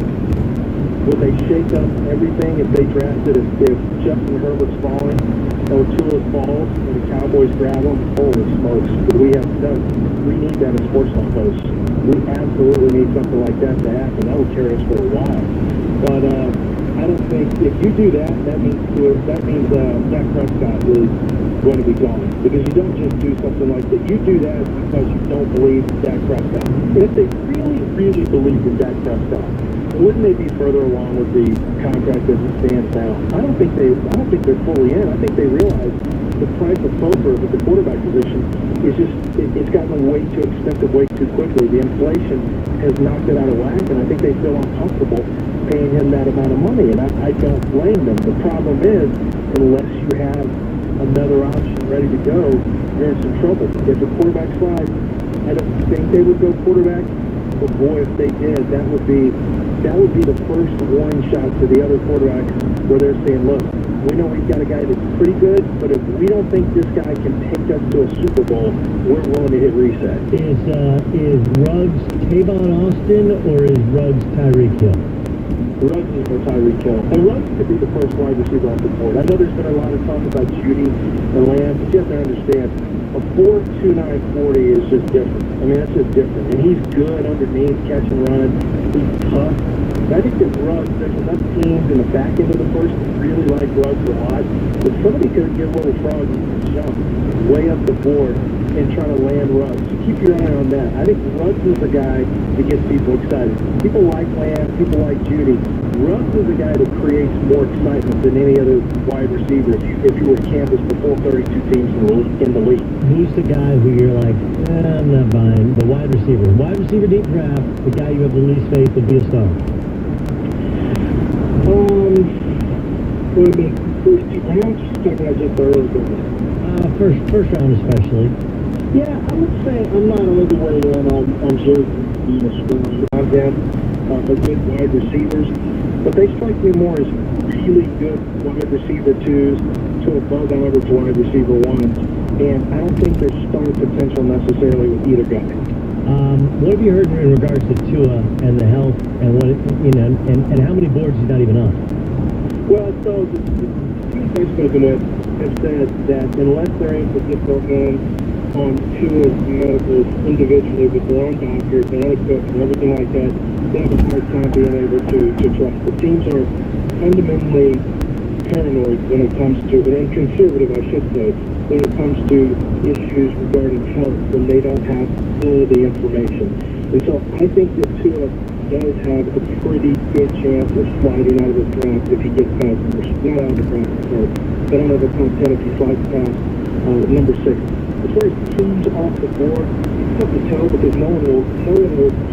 Speaker 11: would they shake up everything if they drafted, if Justin Herbert's falling, or Tua falls, and the Cowboys grab him? Holy smokes. We need that as sports hosts. We absolutely need something like that to happen. That will carry us for a while. But I don't think, if you do that, that means Dak Prescott is going to be gone. Because you don't just do something like that. You do that because you don't believe Dak Prescott. And if they really, really believe in Dak Prescott, wouldn't they be further along with the contract as it stands now? I don't think they're fully in. I think they realize the price of poker at the quarterback position is just, it's gotten way too expensive way too quickly. The inflation has knocked it out of whack, and I think they feel uncomfortable paying him that amount of money, and I don't blame them. The problem is, unless you have another option ready to go, you're in some trouble. If the quarterback slides, I don't think they would go quarterback, but boy, if they did, that would be the first warning shot to the other quarterbacks where they're saying, look, we know we've got a guy that's pretty good, but if we don't think this guy can take us to a Super Bowl, we're willing to hit reset.
Speaker 2: Is Ruggs Tavon Austin or is Ruggs Tyreek Hill?
Speaker 11: Ruggs is for Tyreek Hill. And Ruggs could be the first wide receiver off the board. I know there's been a lot of talk about Judy and Lamb, but you have to understand, a 4.29 40 is just different. I mean, that's just different. And he's good underneath, catch and run. He's tough. I think that Ruggs, there's enough teams in the back end of the first that really like Ruggs a lot. But somebody could get a little froggy and jump way up the board and try to land Ruggs. So keep your eye on that. I think Ruggs is the guy that gets people excited. People like Lamb, people like Judy. Ruggs is the guy that creates more excitement than any other wide receiver if you were to canvas the full 32 teams in the league.
Speaker 2: Who's the guy who you're like, I'm not buying? The wide receiver. Wide receiver deep draft, the guy you have the least faith will be a star.
Speaker 11: Would it be first 2 rounds? Talking about just the early guys.
Speaker 2: First round especially.
Speaker 11: Yeah, I would say I'm not all the way in on Zerg being a scorer. I've had a good wide receivers, but they strike me more as really good wide receiver 2s to above average wide receiver 1s. And I don't think there's star potential necessarily with either guy.
Speaker 2: What have you heard in regards to Tua and the health and what and how many boards he's not even on?
Speaker 11: Well, so the teams I've spoken with have said that unless they're able to get their hands on Tua's medicals individually with their own doctors and other coach and everything like that, they have a hard time being able to trust. The teams are fundamentally paranoid when it comes to, and conservative, I should say, when it comes to issues regarding health when they don't have all the information. And so I think that Tua does have a pretty good chance of sliding out of the draft if he gets past, not out of the draft, but out of the top 10 if he slides past number 6. As far as teams off the board, it's tough to tell because no one will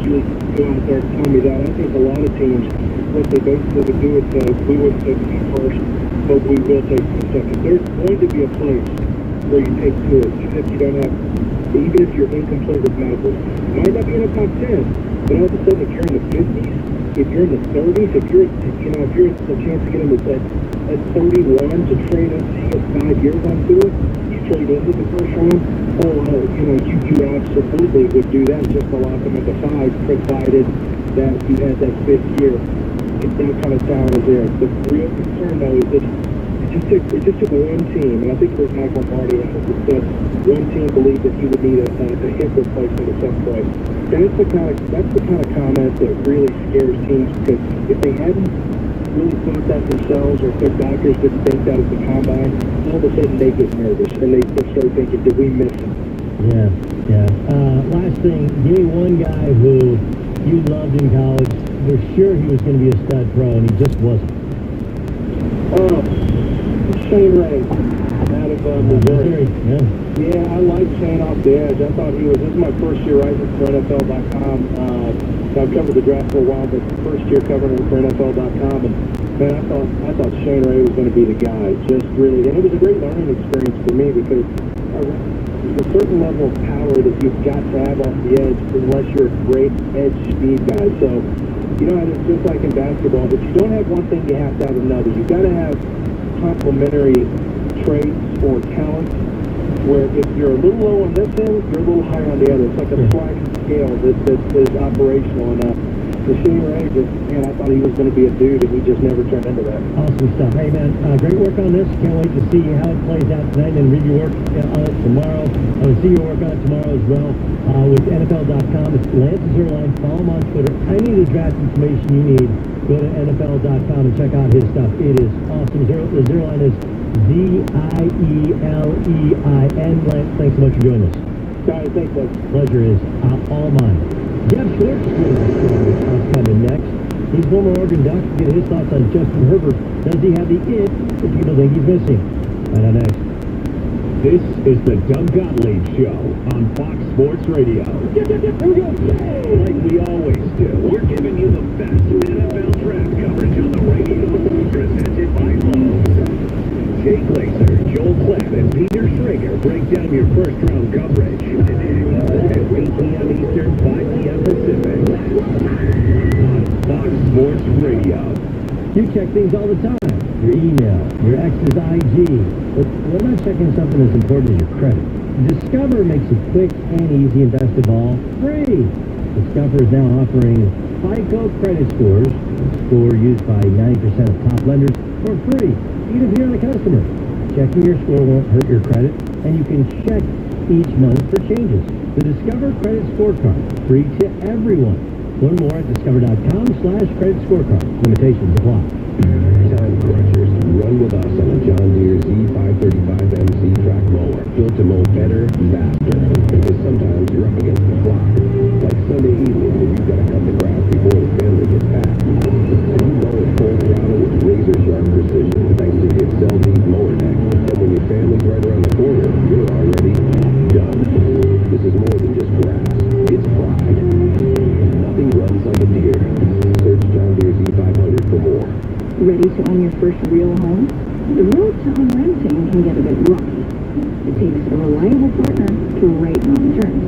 Speaker 11: usually go out there and tell me that. I think a lot of teams, what they basically would do is say, we wouldn't take him first, but we will take him second. There's going to be a place where you take Tua, even if you're incomplete with medicals. Might not be in the top 10. But all of a sudden, if you're in the 50s, if you're in the 30s, if you're a chance to get him at 31 to trade up to get 5 years on Tua, you trade into the first round, you absolutely would do that just to lock them at the 5, provided that you had that 5th year. If that kind of talent is there. The real concern, though, is that it just took one team, and I think it was Michael Marty that said one team believed that he would need a hip replacement at some point. And that's the kind of comment that really scares teams, because if they hadn't really thought that themselves, or if their doctors didn't think that at the combine, all of a sudden they get nervous and they start thinking, did we miss him?
Speaker 2: Yeah. Last thing, give me one guy who you loved in college. You're sure he was going to be a stud pro, and he just wasn't.
Speaker 11: Shane Ray, out of Missouri. Yeah, I like Shane off the edge. I thought this is my first year writing for NFL.com. I've covered the draft for a while, but first year covering it for NFL.com, and man, I thought Shane Ray was going to be the guy. Just really, and it was a great learning experience for me, because there's a certain level of power that you've got to have off the edge unless you're a great edge speed guy. So, it's just like in basketball. If you don't have one thing, you have to have another. You've got to have complementary traits or talents, where if you're a little low on this end, you're a little higher on the other. It's like a sliding scale that is operational. And Shane Ray, I thought he was going to be a dude, and he just never turned into that.
Speaker 2: Awesome stuff. Hey, man, great work on this. Can't wait to see how it plays out tonight and read your work on it tomorrow. I will see your work on it tomorrow as well with NFL.com. It's Lance Zierlein. Follow him on Twitter. Any of the draft information you need, go to NFL.com and check out his stuff. It is awesome. Zierlein is Zielein. Lance, thanks so much for joining us.
Speaker 11: Guys, thanks, bud.
Speaker 2: Pleasure is all mine. Jeff Schwartz is coming next. He's former Oregon Duck. Get his thoughts on Justin Herbert. Does he have the it that people think he's missing? Right on next.
Speaker 3: This is the Doug Gottlieb Show on Fox Sports Radio. Like we always do, we're giving you the best NFL draft coverage on the radio. Presented by Lowe's. Jay Glazer, Joel Klatt, and Peter Schrager break down your first-round coverage. At 3 p.m. Eastern, 5 p.m. Pacific. On Fox Sports Radio.
Speaker 2: You check things all the time. Your email, your ex's IG. But what about checking something as important as your credit? Discover makes it quick and easy, and best of all, free. Discover is now offering FICO credit scores, a score used by 90% of top lenders, for free, even if you're not a customer. Checking your score won't hurt your credit, and you can check each month for changes. The Discover Credit Scorecard, free to everyone. Learn more at discover.com/credit scorecard. Limitations apply.
Speaker 3: Time crunchers, run with us on a John Deere Z535MC track mower, built to mow better, faster, because sometimes you're up against the clock. Like Sunday evening when you've got to cut the grass before the family gets back. And you mow it full throttle with razor-sharp precision, thanks to the Excel Deep Mower Deck. And when your family's right around the corner, you're already done. This is more than just grass. It's pride. Nothing runs like a Deere. Search John Deere Z500 for more.
Speaker 4: Ready to own your first real home? The road to home renting can get a bit rocky. It takes a reliable partner to right wrong turns.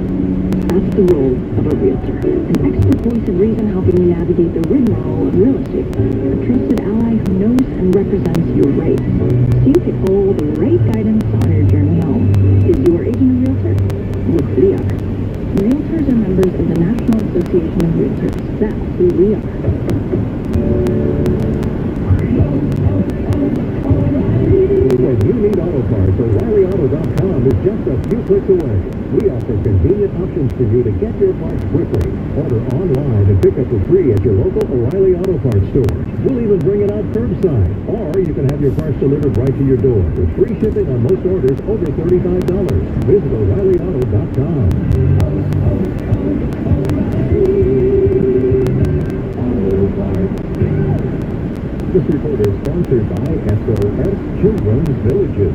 Speaker 4: That's the role of a realtor. An expert voice of reason helping you navigate the rigmarole of real estate. A trusted ally who knows and represents your rights, so you get all the right guidance on your journey home. Is your agent a realtor? Look who they are. Realtors are members of the National Association of Realtors. That's who we are.
Speaker 5: When you need auto parts, O'ReillyAuto.com is just a few clicks away. We offer convenient options for you to get your parts quickly. Order online and pick up for free at your local O'Reilly Auto Parts store. We'll even bring it out curbside. Or you can have your parts delivered right to your door with free shipping on most orders over $35. Visit O'ReillyAuto.com. This report is sponsored by SOS Children's Villages.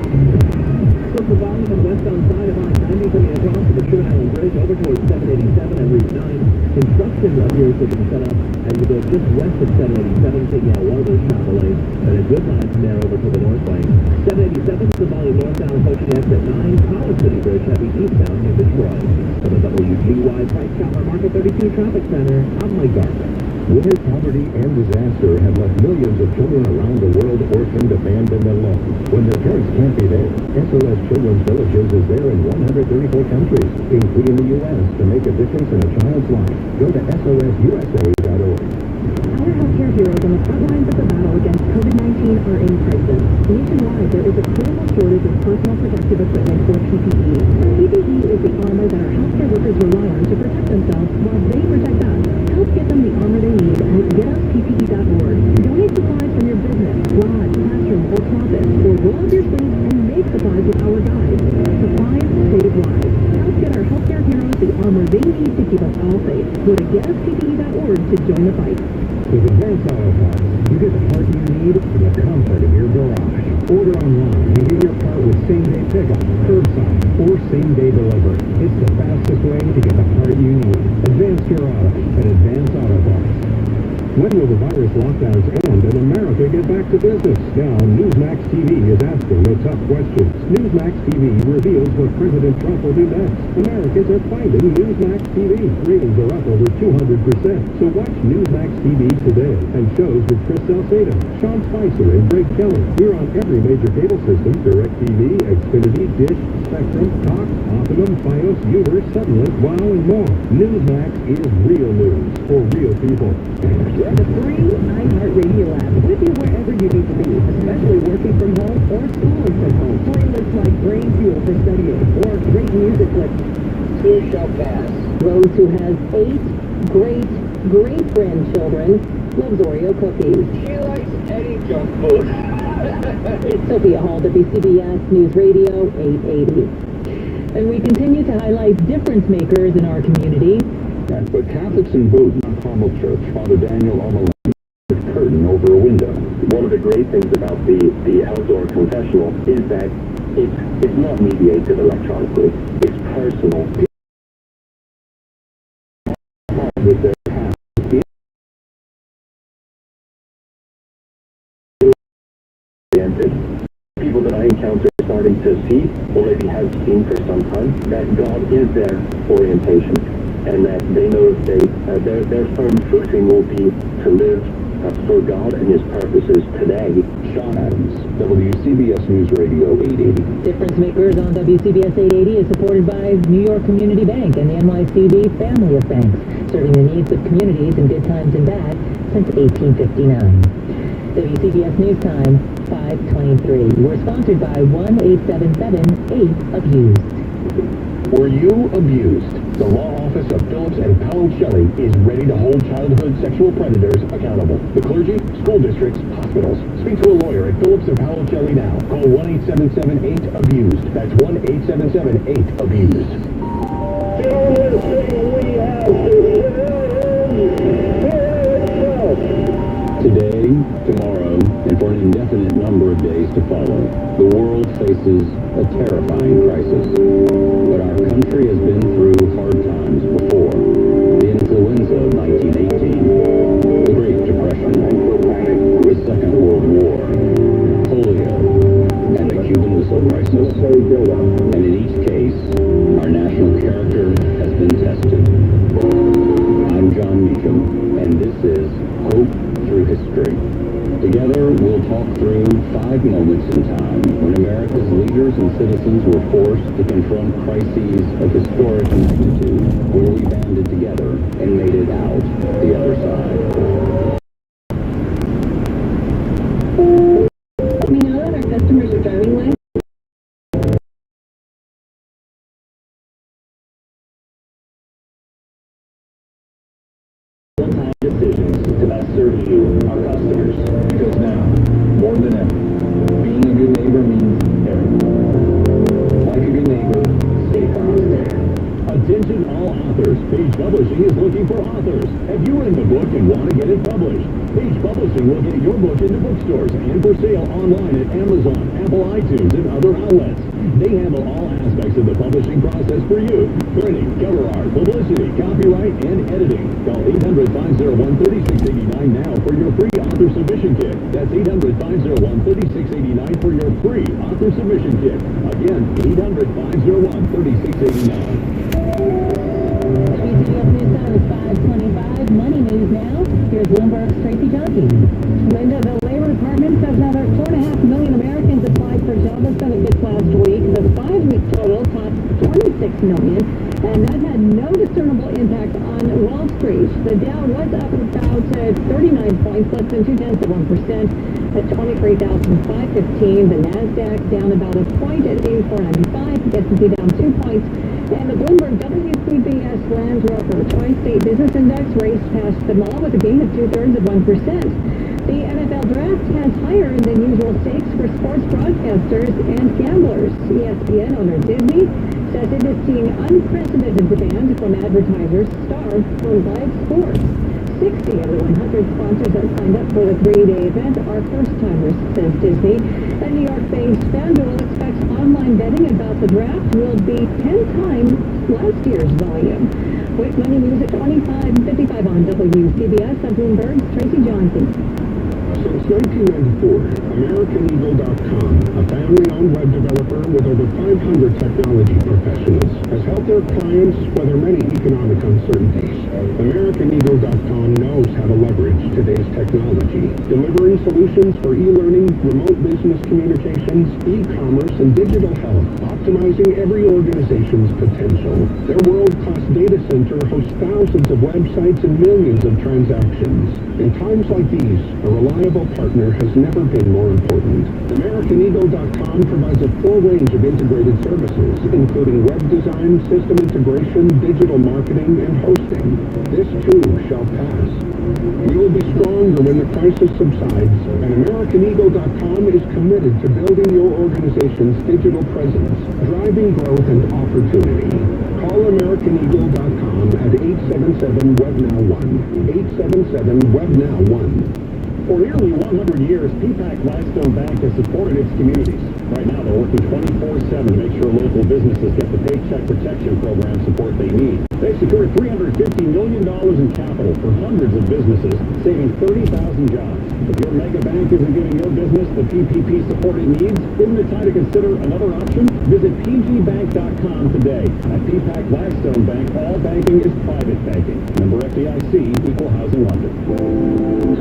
Speaker 9: From the bottom and westbound side of I-90 coming across the True Island Bridge over towards 787 and Route 9. Construction up here has been set up as you go just west of 787, taking out one of those travel lanes, and a good line from there over to the north lane. 787 is the volume northbound approaching exit 9, College City Bridge heavy eastbound near Detroit. For the WG
Speaker 3: BY Price Chopper Market 32 Traffic Center. I'm Mike Garza. War, poverty, and disaster have left millions of children around the world orphaned, abandoned, and lost. When their parents can't be there, SOS Children's Villages is there in 134 countries, including the U.S., to make a difference in a child's life. Go to sosusa.org.
Speaker 4: Our healthcare heroes on the front lines of the battle against COVID-19 are in crisis. Nationwide, there is a critical shortage of personal protective equipment, or PPE. PPE is the armor that our healthcare workers rely on to protect themselves while they protect us. Help get them the armor they need at getusppe.org. Donate supplies from your business, garage, classroom, or closet, or roll up your sleeves and make supplies with our guides. Supplies save lives. Help get our healthcare heroes the armor they need to keep us all safe. Go to getusppe.org to join the fight.
Speaker 5: With Advanced Auto Parts, you get the part you need in the comfort of your garage. Order online and get your part with same-day pickup, curbside, or same-day delivery. It's the fastest way to get the part you need. Advance your auto at Advanced Auto Parts. When will the virus lockdowns end and America get back to business? Now, Newsmax TV is asking the tough questions. Newsmax TV reveals what President Trump will do next. Americans are finding Newsmax TV. Ratings are up over 200%. So watch Newsmax TV today and shows with Chris Salcedo, Sean Spicer, and Greg Kelly. We're on every major cable system: DirecTV, Xfinity, Dish, Spectrum, Cox, Optimum, Fios, Uber, Suddenlink, Wow, and more. Newsmax is real news for real people.
Speaker 7: Get the free iHeartRadio app with you wherever you need to be, especially working from home or schooling from home. Playlists like Brain Fuel for studying or great music like
Speaker 1: Too shall pass.
Speaker 4: Rose, who has 8 great-great-grandchildren, loves Oreo cookies.
Speaker 1: She likes any junk food.
Speaker 4: Sophia Hall, WCBS News Radio 880. And we continue to highlight difference makers in our community.
Speaker 3: But Catholics in Booth, Carmel Church, Father Daniel O'Malley, curtain over a window.
Speaker 9: One of the great things about the outdoor confessional is that it's not mediated electronically. It's personal.
Speaker 3: With their past,
Speaker 9: people that I encounter are starting to see, or maybe have seen for some time, that God is their orientation, and that they know their firm footing will be to live for God and His purposes today.
Speaker 3: Sean Adams, WCBS News Radio 880.
Speaker 4: Difference Makers on WCBS 880 is supported by New York Community Bank and the NYCB family of banks, serving the needs of communities in good times and bad since 1859. WCBS News Time, 5:23. We're sponsored by 1-877-8-ABUSED.
Speaker 3: Were you abused? The law office of Phillips and Paolcelli is ready to hold childhood sexual predators accountable. The clergy, school districts, hospitals. Speak to a lawyer at Phillips and Paolcelli now. Call 1-877-8-ABUSED. That's 1-877-8-ABUSED.
Speaker 1: The only thing we have to
Speaker 3: Today, tomorrow, and for an indefinite number of days to follow, the world faces a terrifying crisis. But our country has been through hard times before. The influenza of 1918, the Great Depression, the Second World War, polio, and the Cuban Missile Crisis. And in each case, our national character has been tested. I'm John Meacham, and this is Hope Through History. Together, we'll talk through 5 moments in time when America's leaders and citizens were forced to confront crises of historic magnitude, where we banded together and made it out the other side.
Speaker 4: Let me know that our customers are driving license.
Speaker 9: Real-time decisions to best serve you, our customers. Because now, more than ever, being a good neighbor means everything. Like a good neighbor, stay positive.
Speaker 3: Attention all authors. Page Publishing is looking for authors. Have you written a book and want to get it published? Page Publishing will get your book into bookstores and for sale online at Amazon, Apple iTunes, and other outlets. They handle all aspects of the publishing process for you. Printing, cover art, publicity, copyright, and editing. Call 800-501-3689 now for your free author submission kit. That's 800-501-3689 for your free author submission kit. Again, 800-501-3689.
Speaker 4: news now. Here's Bloomberg's Tracy Johnson. Linda, the Labor Department says another 4.5 million Americans applied for jobless benefits last week. The 5-week total topped 26 million, and that had no discernible impact on Wall Street. The Dow was up about 39 points, less than 0.2%, at 23,515. The Nasdaq down about a point at 84.95. The S&P down 2 points. And the Bloomberg WCBS Land Rover Tri-State Business Index raced past them all with a gain of 0.2%. The NFL Draft has higher than usual stakes for sports broadcasters and gamblers. ESPN owner Disney says it is seeing unprecedented demand from advertisers starved for live sports. 60 of the 100 sponsors that signed up for the 3-day event are first-timers, says Disney. And New York-based FanDuel expects online betting about the draft will be 10 times last year's volume. With Money News at 25:55 on WCBS, I'm Bloomberg's Tracy Johnson.
Speaker 3: Since 1994, AmericanEagle.com, a family-owned web developer with over 500 technology professionals, has helped their clients weather many economic uncertainties. AmericanEagle.com knows how to leverage today's technology, delivering solutions for e-learning, remote business communications, e-commerce, and digital health, optimizing every organization's potential. Their world-class data center hosts thousands of websites and millions of transactions. In times like these, a reliable partner has never been more important. AmericanEagle.com provides a full range of integrated services, including web design, system integration, digital marketing, and hosting. This too shall pass. We will be stronger when the crisis subsides, and AmericanEagle.com is committed to building your organization's digital presence, driving growth and opportunity. Call AmericanEagle.com at 877-WebNow1. 877-WebNow1.
Speaker 9: For nearly 100 years, PPAC Gladstone Bank has supported its communities. Right now, they're working 24/7 to make sure local businesses get the Paycheck Protection Program support they need. They've secured $350 million in capital for hundreds of businesses, saving 30,000 jobs. If your mega bank isn't giving your business the PPP support it needs, isn't it time to consider another option? Visit pgbank.com today. At PPAC Gladstone Bank, all banking is private banking. Member FDIC, Equal Housing Lender.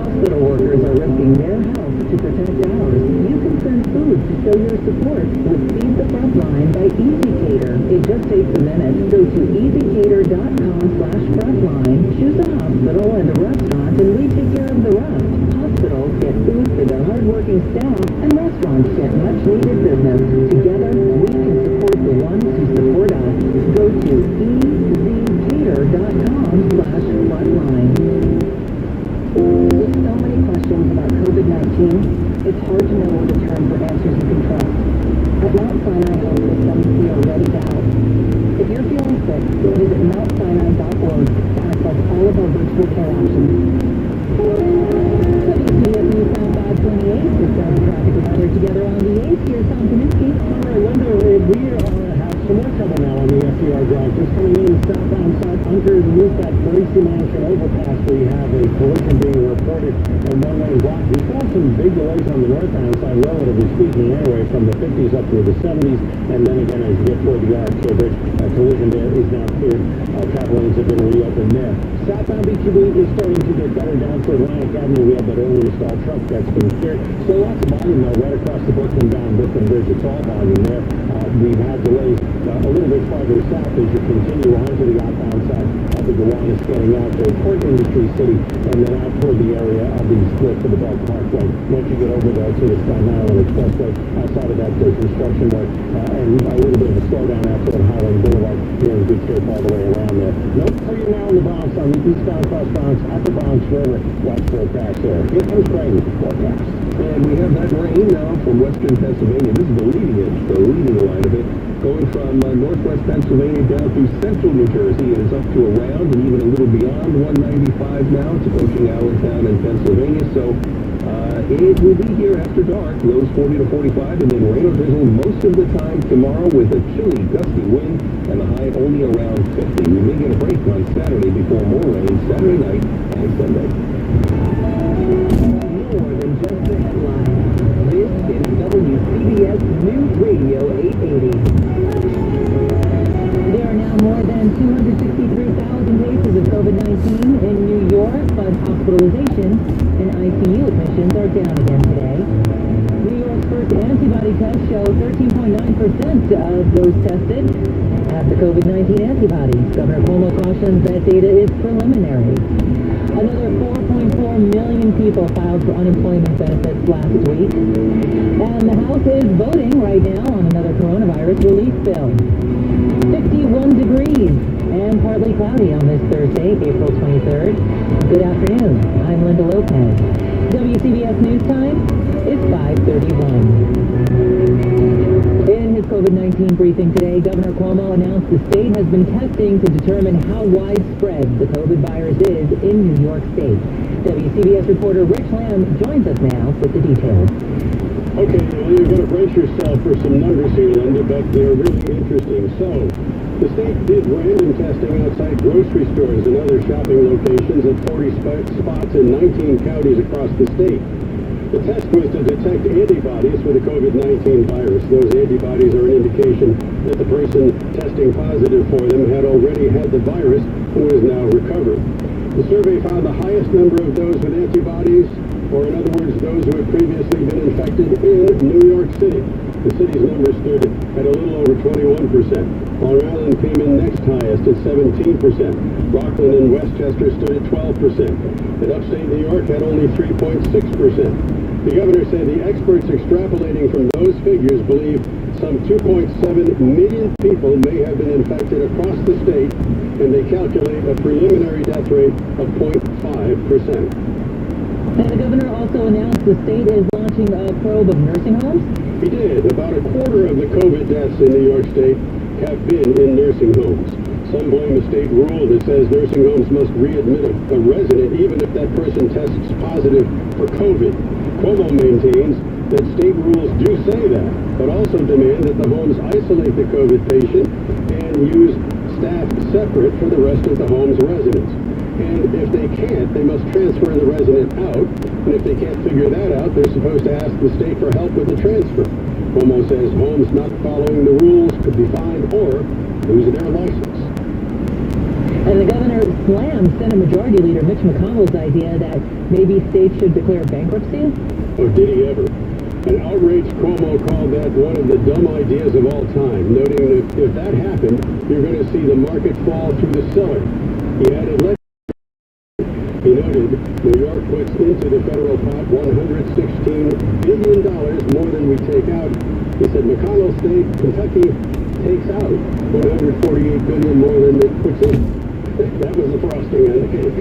Speaker 7: Hospital workers are risking their health to protect ours. You can send food to show your support with Feed the Frontline by EasyCater. It just takes a minute. Go to easycater.com/frontline, choose a hospital and a restaurant, and we take care of the rest. Hospitals get food for their hardworking staff, and restaurants get much-needed business. Together, we can support the ones who support us. Go to easycater.com/frontline. With so many questions about COVID-19, it's hard to know where to turn for answers you can trust. At Mount Sinai Health System, we are ready to help. If you're feeling sick, visit mountsinai.org to access all of our virtual care options. WCSU South 528, this traffic and weather together on the 8th. Here's Tom Kaminsky.
Speaker 2: All right, Linda, we have some more trouble now on the FDR Drive. Just coming in southbound side underneath that Gracie Mansion overpass, we have a collision being reported on one-lane block. We saw some big delays on the northbound side, relatively speaking, anyway, from the 50s up through the 70s, and then again as you get toward the Archer Bridge, a collision there is now cleared. Travel lanes have been reopened there. Southbound BQB is starting to get better down toward Atlantic Avenue. We have that earlier stalled truck that's been cleared. Still lots of volume though right across the Brooklyn-bound Brooklyn Bridge. It's all volume there. We've had delays a little bit farther south as you continue onto the outbound side of the Gowanus getting out there toward Industry City and then out toward the area of the split for the Belt Parkway. Once you get over there to the Staten Island Expressway, outside of that construction work and a little bit of a slowdown out toward Highland Boulevard, you're in good shape all the way around there. Note for you now in the Bronx on the eastbound cross Bronx at the Bronx River. Watch for a crash there. Here comes rain with the forecast.
Speaker 3: And we have that rain now from western Pennsylvania. This is the leading edge, the leading line of it. Going from northwest Pennsylvania down through central New Jersey. It is up to around and even a little beyond 195 now. It's approaching Allentown in Pennsylvania. So it will be here after dark. Lows 40 to 45 and then rain or drizzle most of the time tomorrow with a chilly, gusty wind and the high only around 50. We may get a break on Saturday before more rain Saturday night and Sunday.
Speaker 7: More than just the headline. This is WCBS News Radio 880.
Speaker 4: There are now more than 263,000 cases of COVID-19 in New York, but
Speaker 7: of those tested have the COVID-19 antibodies. Governor Cuomo cautions that data is preliminary. Another 4.4 million people filed for unemployment benefits last week. And the House is voting right now on another coronavirus relief bill. 51 degrees and partly cloudy on this Thursday, April 23rd. Good afternoon. I'm Linda Lopez. WCBS News Time is 5:31. In his COVID-19 briefing today, Governor Cuomo announced the state has been testing to determine how widespread the COVID virus is in New York State. WCBS reporter Rich Lamb joins us now with the details.
Speaker 12: Okay, well, you're going to brace yourself for some numbers here, Linda, but they're really interesting. So, the state did random testing outside grocery stores and other shopping locations at 40 spots in 19 counties across the state. The test was to detect antibodies for the COVID-19 virus. Those antibodies are an indication that the person testing positive for them had already had the virus and was now recovered. The survey found the highest number of those with antibodies, or in other words, those who had previously been infected in New York City. The city's number stood at a little over 21%. Long Island came in next highest at 17%. Rockland and Westchester stood at 12%. And upstate New York had only 3.6%. The governor said the experts extrapolating from those figures believe some 2.7 million people may have been infected across the state, and they calculate a preliminary death rate of 0.5%.
Speaker 7: And the governor also announced the state is launching a probe of nursing homes.
Speaker 12: He did. About a quarter of the COVID deaths in New York State have been in nursing homes. Some blame the state rule that says nursing homes must readmit a resident even if that person tests positive for COVID. Cuomo maintains that state rules do say that, but also demand that the homes isolate the COVID patient and use staff separate for the rest of the home's residents. And if they can't, they must transfer the resident out. And if they can't figure that out, they're supposed to ask the state for help with the transfer. Cuomo says homes not following the rules could be fined or lose their license.
Speaker 7: And the governor slammed Senate Majority Leader Mitch McConnell's idea that maybe states should declare bankruptcy.
Speaker 12: Oh, did he ever? An outraged Cuomo called that one of the dumb ideas of all time, noting that if that happened, you're going to see the market fall through the cellar. He added, he noted, New York puts into the federal pot $116 billion more than we take out. He said McConnell's state, Kentucky, takes out $148 billion more than it puts in. That was the frosting on the cake.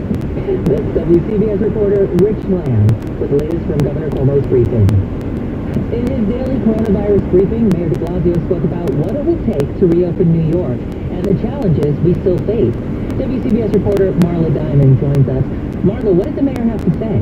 Speaker 7: That's WCBS reporter Rich Lamb with the latest from Governor Cuomo's briefing. In his daily coronavirus briefing, Mayor de Blasio spoke about what it will take to reopen New York and the challenges we still face. WCBS reporter Marla Diamond joins us. Marla, what did the mayor have to say?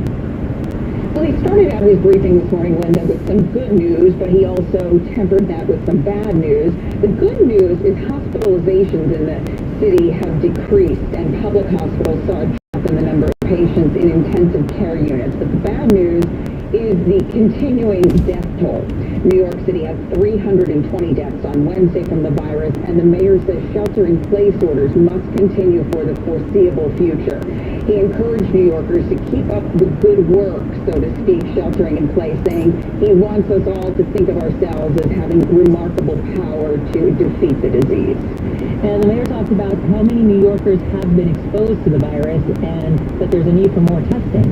Speaker 13: Well, he started out his briefing this morning, Linda, with some good news, but he also tempered that with some bad news. The good news is hospitalizations in the city have decreased, and public hospitals saw a drop in the number of patients in intensive care units. But the bad news is the continuing death toll. New York City had 320 deaths on Wednesday from the virus, and the mayor says shelter-in-place orders must continue for the foreseeable future. He encouraged New Yorkers to keep up the good work, so to speak, sheltering in place, saying he wants us all to think of ourselves as having remarkable power to defeat the disease.
Speaker 7: And the mayor talked about how many New Yorkers have been exposed to the virus and that there's a need for more testing.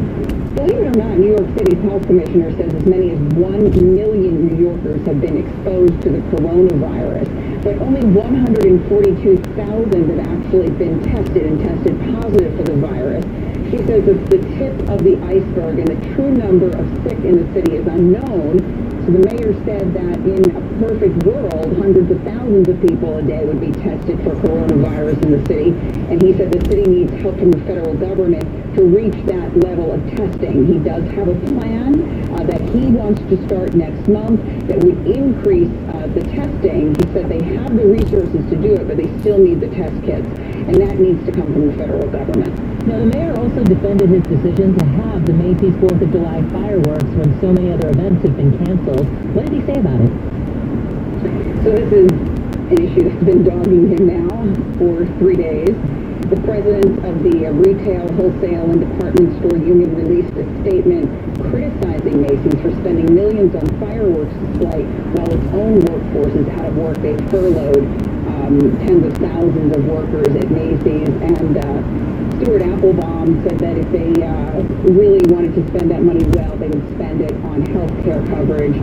Speaker 13: Believe it or not, New York City's health commissioner says as many as 1 million New Yorkers have been exposed to the coronavirus, but only 142,000 have actually been tested and tested positive for the virus. She says it's the tip of the iceberg and the true number of sick in the city is unknown. So the mayor said that in a perfect world, hundreds of thousands of people a day would be tested for coronavirus in the city. And he said the city needs help from the federal government to reach that level of testing. He does have a plan that he wants to start next month that would increase the testing. He said they have the resources to do it, but they still need the test kits. And that needs to come from the federal government.
Speaker 7: Now, the mayor also defended his decision to have the Macy's 4th of July fireworks when so many other events have been canceled. What did he say about it?
Speaker 13: So this is an issue that's been dogging him now for 3 days. The president of the Retail, Wholesale, and Department Store Union released a statement criticizing Macy's for spending millions on fireworks display while its own workforce is out of work. They've furloughed tens of thousands of workers at Macy's, and Stuart Applebaum said that if they really wanted to spend that money well, they would spend it on health care coverage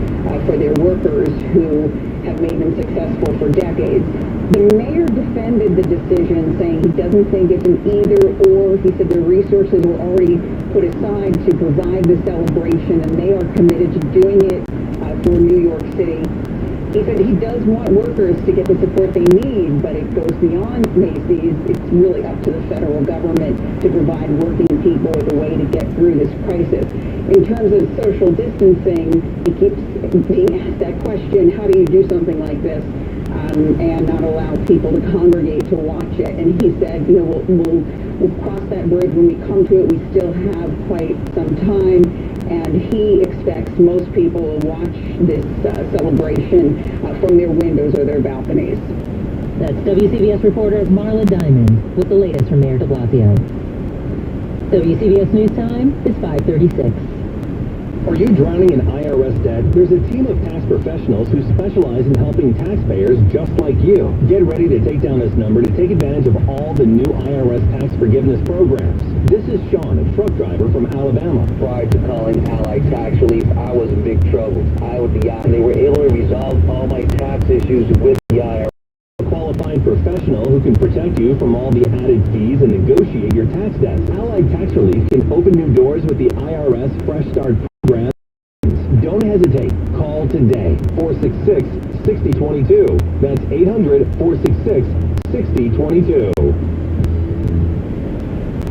Speaker 13: for their workers who have made them successful for decades. The mayor defended the decision, saying he doesn't think it's an either-or. He said the resources were already put aside to provide the celebration, and they are committed to doing it for New York City. He said he does want workers to get the support they need, but it goes beyond Macy's. It's really up to the federal government to provide working people with a way to get through this crisis. In terms of social distancing, he keeps being asked that question, how do you do something like this and not allow people to congregate to watch it? And he said, we'll cross that bridge when we come to it. We still have quite some time. And he expects most people will watch this celebration from their windows or their balconies.
Speaker 4: That's WCBS reporter Marla Diamond with the latest from Mayor de Blasio. WCBS News Time is 5:36.
Speaker 9: Are you drowning in IRS debt? There's a team of tax professionals who specialize in helping taxpayers just like you. Get ready to take down this number to take advantage of all the new IRS tax forgiveness programs. This is Sean, a truck driver from Alabama.
Speaker 14: Prior to calling Allied Tax Relief, I was in big trouble. I would be out, and they were able to resolve all my tax issues with the IRS.
Speaker 9: A qualified professional who can protect you from all the added fees and negotiate your tax debts. Allied Tax Relief can open new doors with the IRS Fresh Start program. Don't hesitate. Call today. 466-6022. That's 800-466-6022.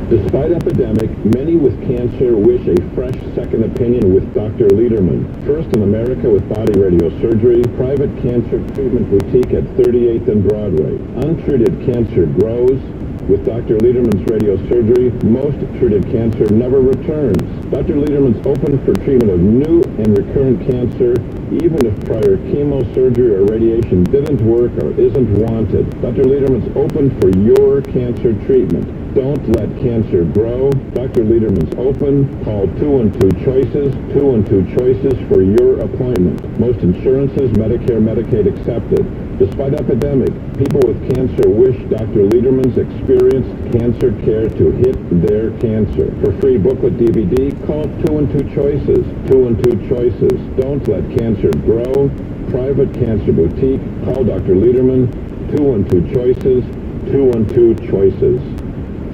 Speaker 12: Despite epidemic, many with cancer wish a fresh second opinion with Dr. Lederman. First in America with body radiosurgery, private cancer treatment boutique at 38th and Broadway. Untreated cancer grows. With Dr. Lederman's radiosurgery, most treated cancer never returns. Dr. Lederman's open for treatment of new and recurrent cancer, even if prior chemo, surgery, or radiation didn't work or isn't wanted. Dr. Lederman's open for your cancer treatment. Don't let cancer grow. Dr. Lederman's open. Call 212-CHOICES, 212-CHOICES for your appointment. Most insurances, Medicare, Medicaid accepted. Despite epidemic, people with cancer wish Dr. Lederman's experienced cancer care to hit their cancer. For free booklet DVD, call 212-CHOICES, 212-CHOICES. Don't let cancer grow. Private cancer boutique. Call Dr. Lederman, 212-CHOICES, 212-CHOICES.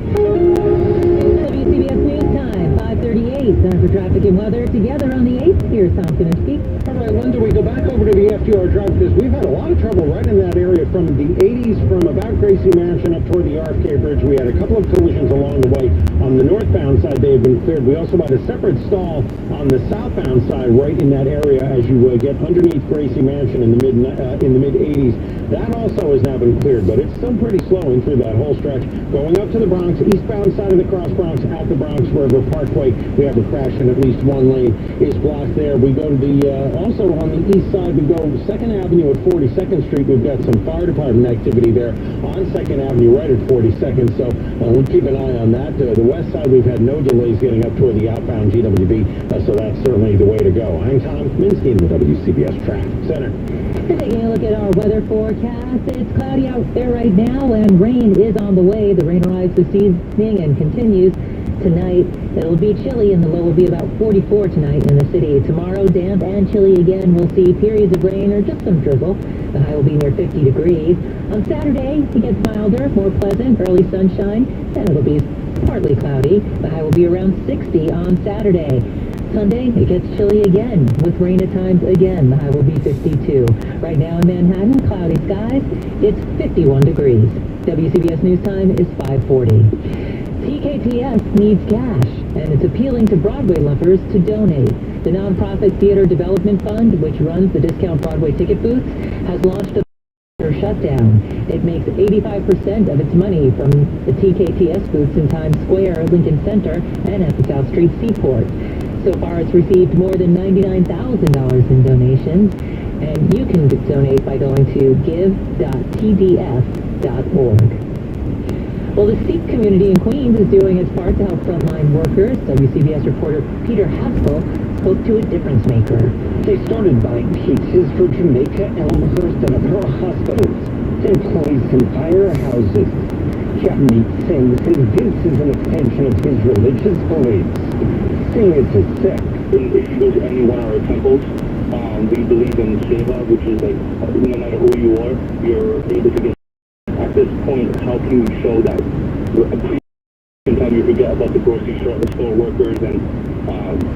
Speaker 4: WCBS News Time, 5:38. Time for traffic and weather together on the 8th. Here's Tom Kaminsky.
Speaker 5: All right, Linda, we go back over to the FDR Drive because we've had a lot of trouble right in that area from the 80s, from about Gracie Mansion up toward the RFK Bridge. We had a couple of collisions along the way. On the northbound side, they have been cleared. We also had a separate stall on the southbound side right in that area as you get underneath Gracie Mansion in the mid-80s. That also has now been cleared, but it's still pretty slow in through that whole stretch. Going up to the Bronx, eastbound side of the Cross Bronx at the Bronx River Parkway, we have a crash and at least one lane is blocked there. We go to the, also on the east side, we go 2nd Avenue at 42nd Street. We've got some fire department activity there on 2nd Avenue right at 42nd, so we'll keep an eye on that. The west side, we've had no delays getting up toward the outbound GWB, so that's certainly the way to go. I'm Tom Kaminsky in the WCBS Traffic Center.
Speaker 4: Taking a look at our weather forecast, it's cloudy out there right now and rain is on the way. The rain arrives this evening and continues tonight. It'll be chilly and the low will be about 44 tonight in the city. Tomorrow, damp and chilly again. We'll see periods of rain or just some drizzle. The high will be near 50 degrees. On Saturday, it gets milder, more pleasant, early sunshine, and it'll be partly cloudy. The high will be around 60 on Saturday. Sunday, it gets chilly again, with rain at times again. The high will be 52. Right now in Manhattan, cloudy skies, it's 51 degrees. WCBS News Time is 5:40. TKTS needs cash, and it's appealing to Broadway lovers to donate. The nonprofit Theater Development Fund, which runs the Discount Broadway ticket booths, has launched a shutdown. It makes 85% of its money from the TKTS booths in Times Square, Lincoln Center, and at the South Street Seaport. So far, it's received more than $99,000 in donations, and you can donate by going to give.tdf.org. Well, the Sikh community in Queens is doing its part to help frontline workers. WCBS reporter Peter Haskell spoke to a difference maker.
Speaker 15: They started buying pizzas for Jamaica, Elmhurst, and Aurora hospitals. Employees in firehouses. Captain sings his this is an extension of his religious beliefs. Sing is a Sikh.
Speaker 1: If you go to any one of our temples, we believe in seva, which is like no matter who you are, you're able to get at this point. How can we show that? Sometimes you forget about the grocery store workers and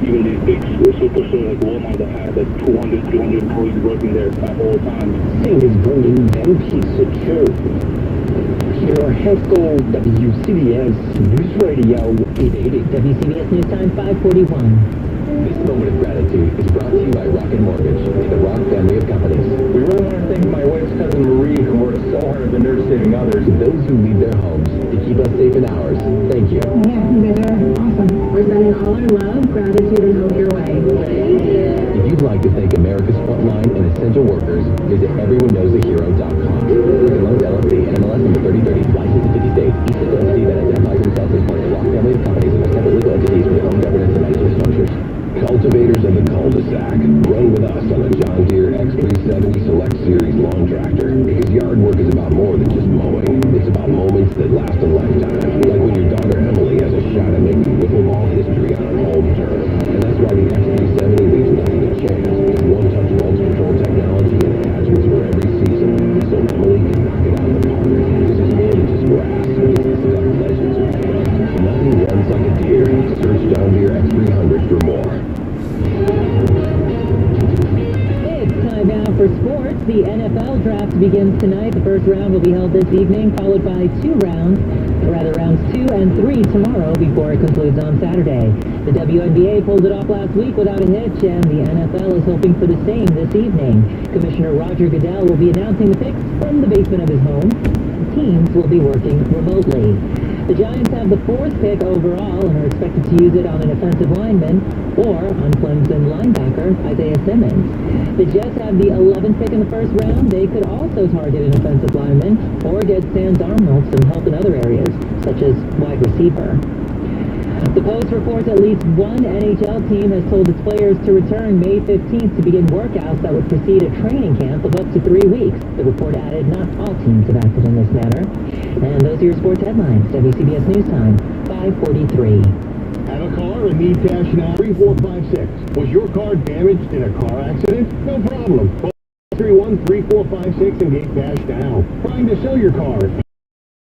Speaker 1: even these big superstores like Walmart that have like 200, 300 employees working there at all times.
Speaker 15: Sing is bringing them peace of truth. Here, Haskell, WCBS News Radio 880.
Speaker 4: WCBS News Time 541.
Speaker 3: This moment of gratitude is brought to you by Rocket Mortgage, the Rock family of companies.
Speaker 15: We really want to thank my wife's cousin Marie, who works so hard at the nurse saving others.
Speaker 3: Those who leave their homes to keep us safe in ours. Thank you.
Speaker 6: Yeah, you guys are awesome. We're sending all our love, gratitude, and hope your way.
Speaker 3: If you'd like to thank America's frontline and essential workers, visit everyoneknowsahero.com. Quicken Loans LLC, NMLS number 3030, licensed in 50 states. Each legal entity that identifies themselves as part of the Rock family of companies and are separate legal entities with their own governance and management structures.
Speaker 12: Cultivators of the cul-de-sac. Run with us on the John Deere X370 Select Series lawn tractor. Because yard work is about more than just mowing. It's about moments that last a lifetime. Like when your daughter Emily has a shot at making wiffle-ball history on her home turf. And that's why the X370 leaves nothing to chance. With one-touch mulch control technology and attachments for every season. So Emily can knock it out of the park. This is more than just grass. It's the stuff legends are made of. Nothing runs like a deer. Search John Deere X300 for more.
Speaker 4: It's time now for sports. The NFL draft begins tonight. The first round will be held this evening, followed by rounds 2 and 3 tomorrow before it concludes on Saturday. The WNBA pulled it off last week without a hitch, and the NFL is hoping for the same this evening. Commissioner Roger Goodell will be announcing the picks from the basement of his home. Teams will be working remotely. The Giants have the 4th pick overall and are expected to use it on an offensive lineman or on Clemson linebacker Isaiah Simmons. The Jets have the 11th pick in the first round. They could also target an offensive lineman or get Sam Darnold some help in other areas, such as wide receiver. The Post reports at least one NHL team has told its players to return May 15th to begin workouts that would precede a training camp of up to 3 weeks. The report added not all teams have acted in this manner. And those are your sports headlines. WCBS News Time, 5:43.
Speaker 2: Have a car and need cash now? 3456. Was your car damaged in a car accident? No problem. Call 313-3456 and get cash now. Trying to sell your car?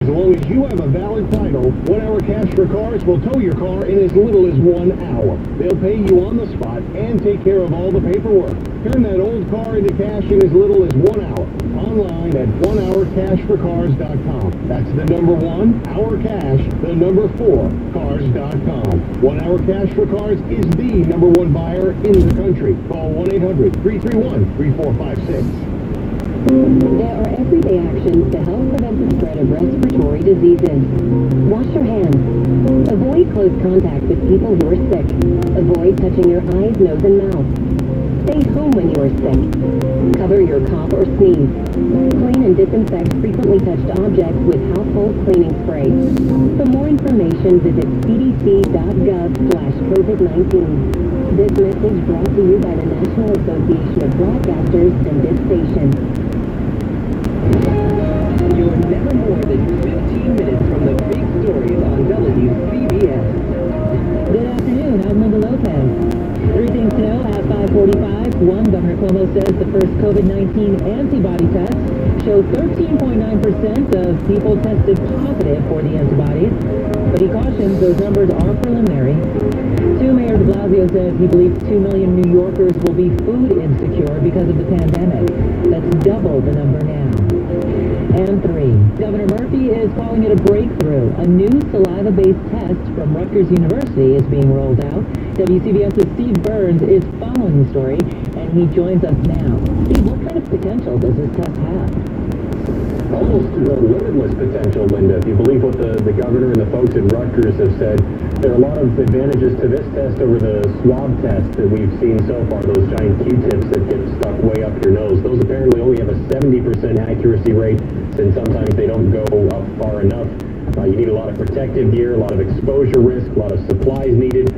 Speaker 2: As long as you have a valid title, 1 Hour Cash for Cars will tow your car in as little as 1 hour. They'll pay you on the spot and take care of all the paperwork. Turn that old car into cash in as little as 1 hour. Online at 1hourcashforcars.com. That's the number 1, Hour Cash, the number 4, cars.com. 1 Hour Cash for Cars is the number 1 buyer in the country. Call 1-800-331-3456.
Speaker 6: There are everyday actions to help prevent the spread of respiratory diseases. Wash your hands. Avoid close contact with people who are sick. Avoid touching your eyes, nose, and mouth. Stay home when you are sick. Cover your cough or sneeze. Clean and disinfect frequently touched objects with household cleaning spray. For more information, visit cdc.gov/COVID-19. This message brought to you by the National Association of Broadcasters and this station.
Speaker 9: You're never more than 15 minutes from the big stories on WCBS.
Speaker 4: Good afternoon, I'm Linda Lopez. 3 things to know at 5:45. 1, Governor Cuomo says the first COVID-19 antibody test showed 13.9% of people tested positive for the antibodies, but he cautions those numbers are preliminary. 2, Mayor de Blasio says he believes 2 million New Yorkers will be food insecure because of the pandemic. That's double the number now. And 3, Governor Murphy is calling it a breakthrough. A new saliva-based test from Rutgers University is being rolled out. WCBS's Steve Burns is following the story, and he joins us now. Steve, what kind of potential does this test have?
Speaker 16: Almost limitless potential, Linda. If you believe what the governor and the folks at Rutgers have said, there are a lot of advantages to this test over the swab test that we've seen so far, those giant Q-tips that get stuck way up your nose. Those apparently only have a 70% accuracy rate, and sometimes they don't go up far enough. You need a lot of protective gear, a lot of exposure risk, a lot of supplies needed.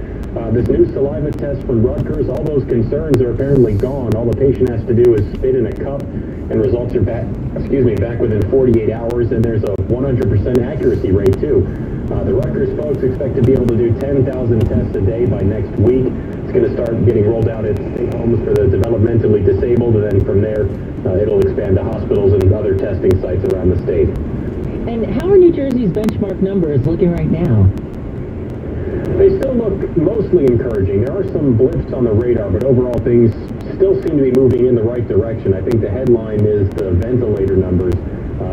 Speaker 16: This new saliva test from Rutgers, all those concerns are apparently gone. All the patient has to do is spit in a cup, and results are back within 48 hours, and there's a 100% accuracy rate too. The Rutgers folks expect to be able to do 10,000 tests a day by next week. It's going to start getting rolled out at state homes for the developmentally disabled, and then from there, it'll expand to hospitals and other testing sites around the state.
Speaker 7: And how are New Jersey's benchmark numbers looking right now?
Speaker 16: They still look mostly encouraging. There are some blips on the radar, but overall things still seem to be moving in the right direction. I think the headline is the ventilator numbers.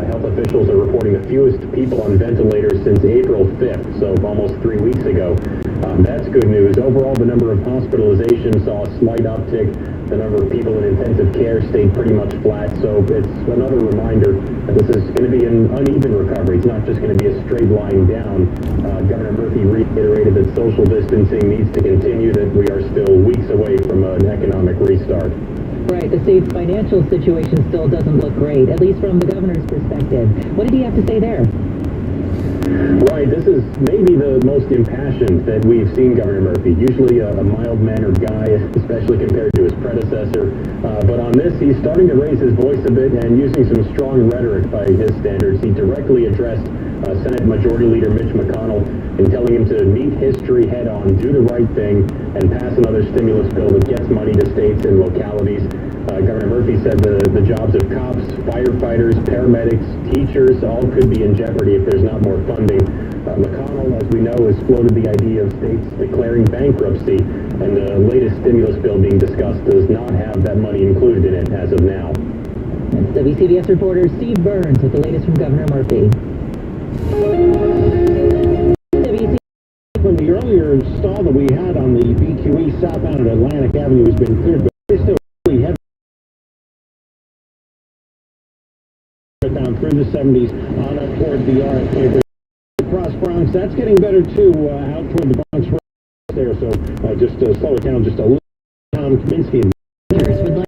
Speaker 16: Health officials are reporting the fewest people on ventilators since April 5th, so almost 3 weeks ago. That's good news. Overall, the number of hospitalizations saw a slight uptick. The number of people in intensive care stayed pretty much flat, so it's another reminder that this is going to be an uneven recovery. It's not just going to be a straight line down. Governor Murphy reiterated that social distancing needs to continue, that we are still weeks away from an economic restart.
Speaker 7: Right, the state's financial situation still doesn't look great, at least from the governor's perspective. What did he have to say there?
Speaker 16: Right, this is maybe the most impassioned that we've seen Governor Murphy. Usually a mild-mannered guy, especially compared to his predecessor. But on this, he's starting to raise his voice a bit and using some strong rhetoric by his standards. He directly addressed Senate Majority Leader Mitch McConnell in telling him to meet history head-on, do the right thing, and pass another stimulus bill that gets money to states and localities. Governor Murphy said the jobs of cops, firefighters, paramedics, teachers, all could be in jeopardy if there's not more funding. McConnell, as we know, has floated the idea of states declaring bankruptcy, and the latest stimulus bill being discussed does not have that money included in it as of now.
Speaker 7: That's WCBS reporter Steve Burns with the latest from Governor Murphy.
Speaker 12: When the earlier stall that we had on the BQE southbound at Atlantic Avenue has been cleared, but it's still really heavy down through the 70s on up toward the RFK Bridge. Across Bronx, that's getting better too, out toward the Bronx Road there, so just slow it down just a little. Tom Kaminsky.
Speaker 7: Would like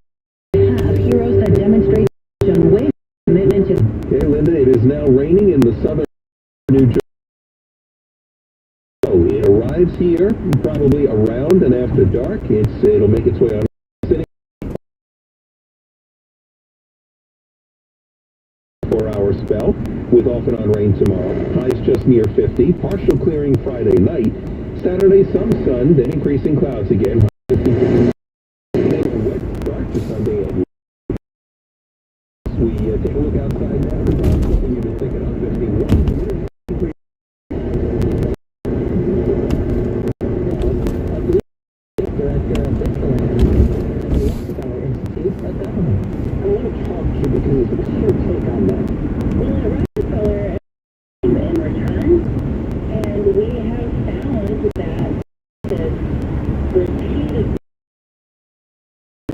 Speaker 7: to have heroes that demonstrate unwavering commitment to...
Speaker 3: Okay, Linda, it is now raining in the southern New Jersey. So it arrives here probably around and after dark. It'll make its way on the city. 4-hour spell with off and on rain tomorrow. Highs just near 50. Partial clearing Friday night. Saturday, some sun, then increasing clouds again. 50. Wet start to Sunday at we take a look outside now. Looking to pick it up 51.
Speaker 15: Because what's your take on that? Well, I read the color in return, and we have found that the repeated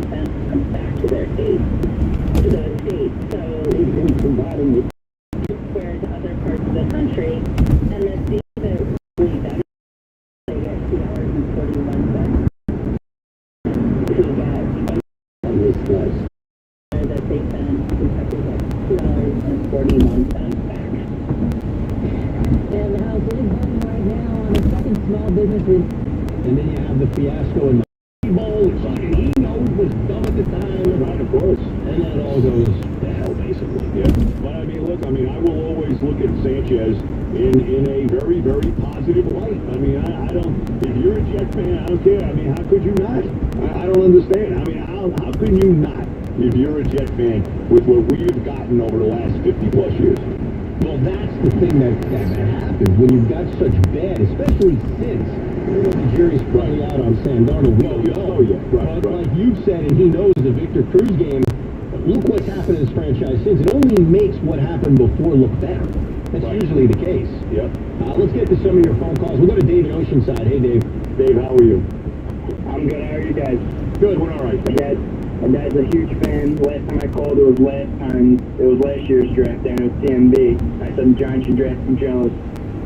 Speaker 15: comes back to their state, so in combining with whereas other parts of the country, and the states that really that they get 2 hours and 41 cents. We got on this list that they sent Kentucky got $2.41 back.
Speaker 7: And the House is voting right now on a second small business with...
Speaker 12: And then you have the fiasco in the Bowl. It's like he knows was dumb at the time. Right, of course. And then it all goes to hell, basically. Yeah. But I mean, look, I will always look at Sanchez in a very, very positive light. I mean, I don't, if you're a Jet fan, I don't care. I mean, how could you not? I don't understand. I mean, how can you not, if you're a Jet fan, with what we've gotten over the last 50 plus years? Well, that's the thing that happens when you've got such bad, especially since the jury's probably out on Sam Darnold. But like you've said, and he knows the Victor Cruz game, look what's happened in this franchise since. It only makes what happened before look better. That's usually the case. Yep. Let's get to some of your phone calls. We'll go to Dave in Oceanside. Hey, Dave. Dave, how are you?
Speaker 17: I'm good. How are you guys?
Speaker 12: Good. We're all right.
Speaker 17: My dad's a huge fan. Last time I called, it was last year's draft down at CMB. I said the Giants should draft Jones.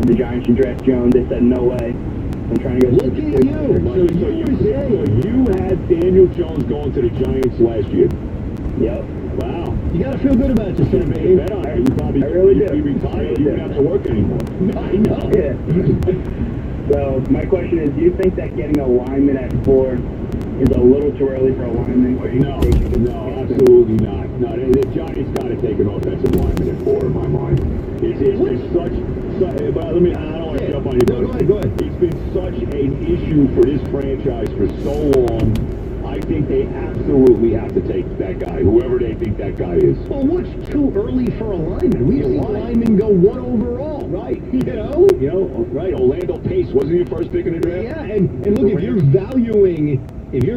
Speaker 17: The Giants should draft Jones. They said no way. I'm trying to go.
Speaker 12: Look at you. So you had Daniel Jones going to the Giants last year.
Speaker 17: Yep.
Speaker 12: Wow.
Speaker 2: You gotta feel good about yourself, man.
Speaker 12: Bet on it. You probably
Speaker 17: I really do.
Speaker 12: be retired. You don't have to work anymore.
Speaker 2: I know.
Speaker 17: Yeah. So my question is, do you think that getting a lineman at 4 is a little too early for a lineman? Or
Speaker 12: No, absolutely not. No, the Giants got to take an offensive lineman at 4 in my mind. It's been such but I don't want to jump on you.
Speaker 2: No, go ahead.
Speaker 12: It's been such an issue for this franchise for so long. I think they absolutely have to take that guy, whoever they think that guy is.
Speaker 2: Well, what's too early for a lineman? We've seen linemen go 1 overall.
Speaker 12: Right.
Speaker 2: You know,
Speaker 12: right. Orlando Pace wasn't he the first pick in the draft?
Speaker 2: Yeah, and look, if you're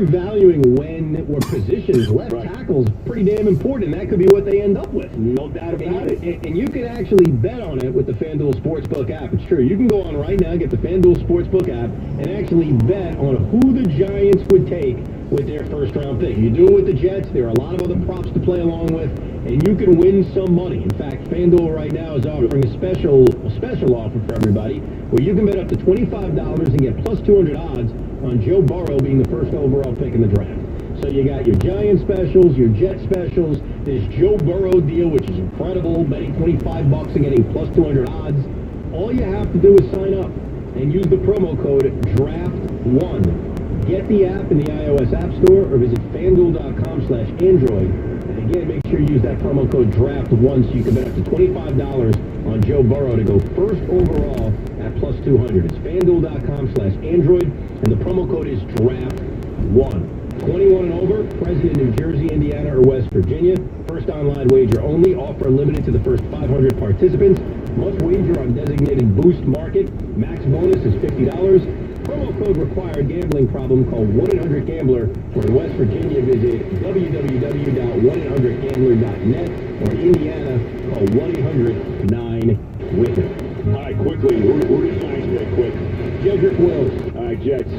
Speaker 2: valuing when or positions, left tackle's pretty damn important, and that could be what they end up with.
Speaker 12: No doubt about it.
Speaker 2: And you can actually bet on it with the FanDuel Sportsbook app. It's true. You can go on right now, get the FanDuel Sportsbook app, and actually bet on who the Giants would take with their first-round pick. You do it with the Jets. There are a lot of other props to play along with, and you can win some money. In fact, FanDuel right now is offering a special offer for everybody, where you can bet up to $25 and get plus 200 odds on Joe Burrow being the first overall pick in the draft. So you got your Giant specials, your Jet specials, this Joe Burrow deal, which is incredible, betting $25 and getting plus 200 odds. All you have to do is sign up and use the promo code DRAFT1. Get the app in the iOS App Store or visit FanDuel.com/Android. And again, make sure you use that promo code DRAFT1 so you can bet up to $25 on Joe Burrow to go first overall at plus 200. It's FanDuel.com/Android, and the promo code is DRAFT1. 21 and over, present in New Jersey, Indiana, or West Virginia. First online wager only. Offer limited to the first 500 participants. Must wager on designated boost market. Max bonus is $50. Promo code required. Gambling problem? Call 1-800-GAMBLER. Or in West Virginia, visit www.1800gambler.net. Or in Indiana, call 1-800-9-WIN.
Speaker 12: All right, quickly, who did Giants pick quick?
Speaker 2: Jedrick Wills.
Speaker 12: All right, Jets.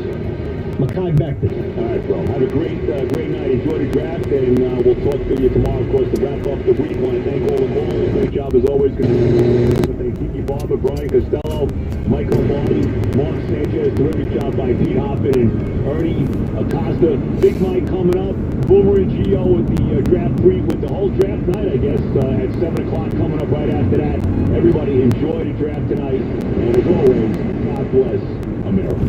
Speaker 2: Makai Becton.
Speaker 12: All right, bro. Have a great night. Enjoy the draft, and we'll talk to you tomorrow, of course, to wrap up the week. I want to thank all the callers. Great job, as always. Thank Kiki Barber, Brian Costello, Mike Lombardi, Mark Sanchez. Terrific job by Pete Hoffman and Ernie Acosta. Big Mike coming up. Boomer and Gio with the draft with the whole draft night, I guess, at 7 o'clock coming up right after that. Everybody enjoy the draft tonight. And as always, God bless America.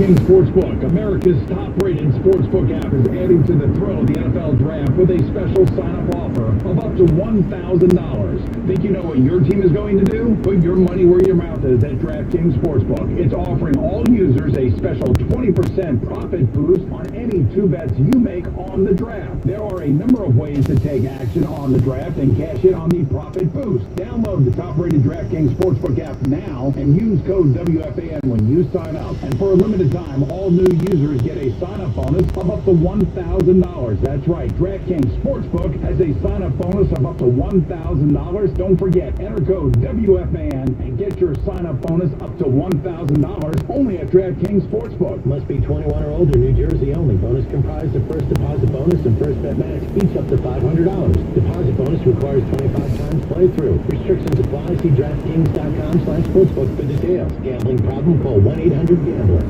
Speaker 5: Sportsbook, America's top-rated sportsbook app, is adding to the thrill of the NFL Draft with a special sign-up offer of up to $1,000. Think you know what your team is going to do? Put your money where your mouth is at DraftKings Sportsbook. It's offering all users a special 20% profit boost on any 2 bets you make on the draft. There are a number of ways to take action on the draft and cash in on the profit boost. Download the top-rated DraftKings Sportsbook app now and use code WFAN when you sign up. And for a limited time, all new users get a sign-up bonus of up to $1,000. That's right, DraftKings Sportsbook has a sign-up bonus of up to $1,000. Don't forget, enter code WFAN and get your sign-up bonus up to $1,000 only at DraftKings Sportsbook.
Speaker 2: Must be 21 or older, New Jersey only. Bonus comprised of first deposit bonus and first bet match, each up to $500. Deposit bonus requires 25 times playthrough. Restrictions apply. See DraftKings.com/sportsbook for details. Gambling problem? Call 1-800-GAMBLER.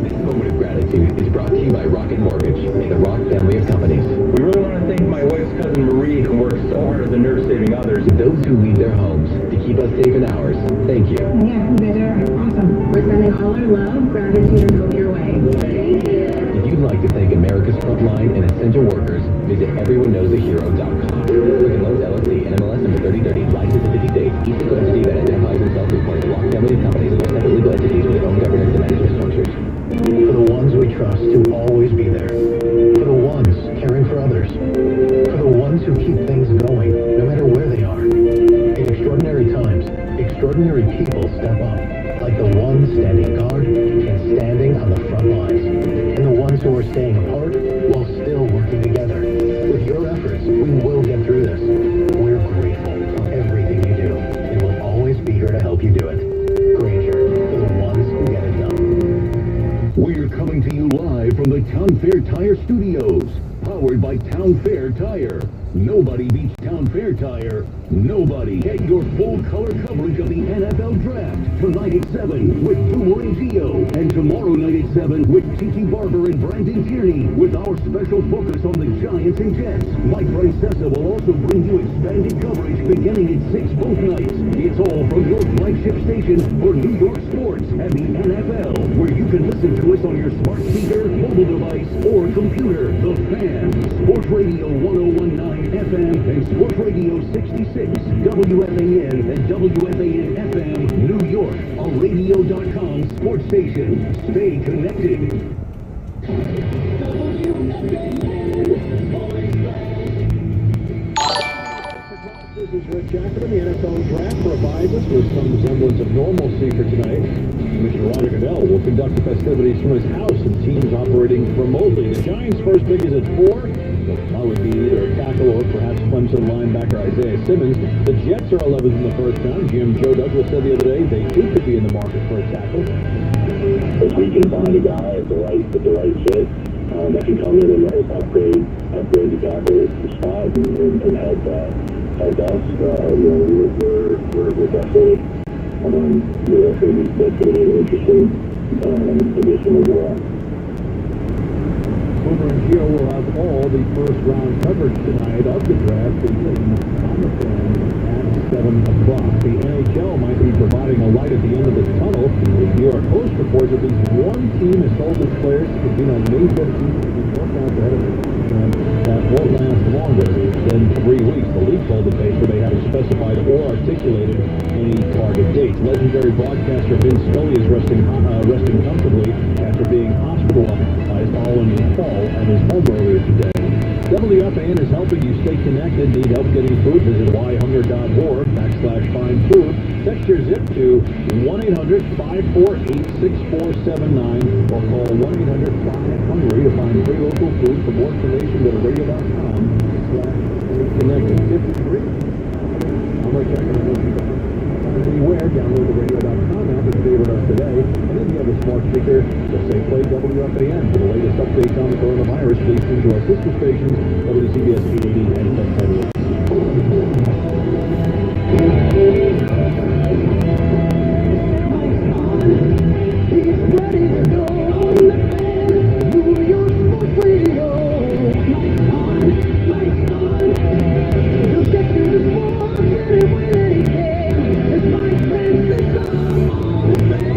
Speaker 18: This moment of gratitude is brought to you by Rocket Mortgage and the Rock family of companies.
Speaker 19: We really want to thank my wife's cousin Marie, who works so hard as a nurse saving others.
Speaker 18: Those who leave their homes to keep us safe in ours, thank you.
Speaker 6: Yeah, you guys are awesome. We're sending all our love, gratitude, and hope your way. Thank you.
Speaker 18: If you'd like to thank America's frontline and essential workers, visit everyoneknowsahero.com. Quicken Loans LLC, NMLS number 3030, licensed in 50 states. Each legal entity that identifies themselves as part of the Rock family of companies or separate legal entities with their own governance and management structures.
Speaker 2: For the ones we trust to always be there. For the ones caring for others. For the ones who keep things going, no matter where they are. In extraordinary times, extraordinary people step up. Like the ones standing guard and standing on the front lines. And the ones who are staying apart while still working together. With your efforts, we will get through this. We're grateful for every
Speaker 3: coming to you live from the Town Fair Tire Studios, powered by Town Fair Tire. Nobody beats Town Fair Tire. Nobody. Get your full color coverage of the NFL Draft tonight at 7 with Boomer and Gio, and tomorrow night at 7 with Tiki Barber and Brandon Tierney, with our special focus on the Giants and Jets. Mike Francesa will also bring you expanded coverage beginning at 6 both nights. It's all from your flagship station for New York sports and the NFL, where you can listen to us on your smart speaker, mobile device, or computer. The Fan, Sports Radio 1019 FM and Sports Radio 66, WFAN and WFAN FM, New York, a radio.com sports station. Stay connected.
Speaker 12: This is Rick Jackson. The NFL Draft provides us with some semblance of normalcy for tonight. Commissioner Roger Goodell will conduct the festivities from his house and teams operating remotely. The Giants' first pick is at 4. That would be either a tackle or perhaps Clemson linebacker Isaiah Simmons. The Jets are 11th in the first round. GM Joe Douglas said the other day they too could be in the market for a tackle.
Speaker 1: If we can find a guy at the right fit, that can come in and upgrade the tackle spot and help us. We're definitely that's going to be an interesting addition as well.
Speaker 12: Boomer and Gio will have all the first-round coverage tonight of the draft beginning on the Fan at 7 o'clock. The NHL might be providing a light at the end of the tunnel. The New York Post reports at least one team has told its players to compete on May 15th in workouts ahead of it. That won't last longer than 3 weeks. The league told the paper they haven't specified or articulated any target dates. Legendary broadcaster Vince Scully is resting comfortably after being hospitalized following a fall at his home earlier today. WFAN is helping you stay connected. Need help getting food? Visit yhunger.org/find-food. Text your zip to 1-800-548-6479 or call 1-800-5-HUNGRY to find free local food. For more information, go to radio.com/connected. 53. I'm Rick Jackson. Anywhere, download the radio.com app and favorite us today. And if you have a smart speaker, just say play WFAN. For the latest updates on the coronavirus, please tune to our sister stations, WCBS 880 and 1010.
Speaker 20: He's ready to go on the Fan, New York Sports Radio. My son, he'll get you the sports any way that he can. It's Mike Francesa on the Fan,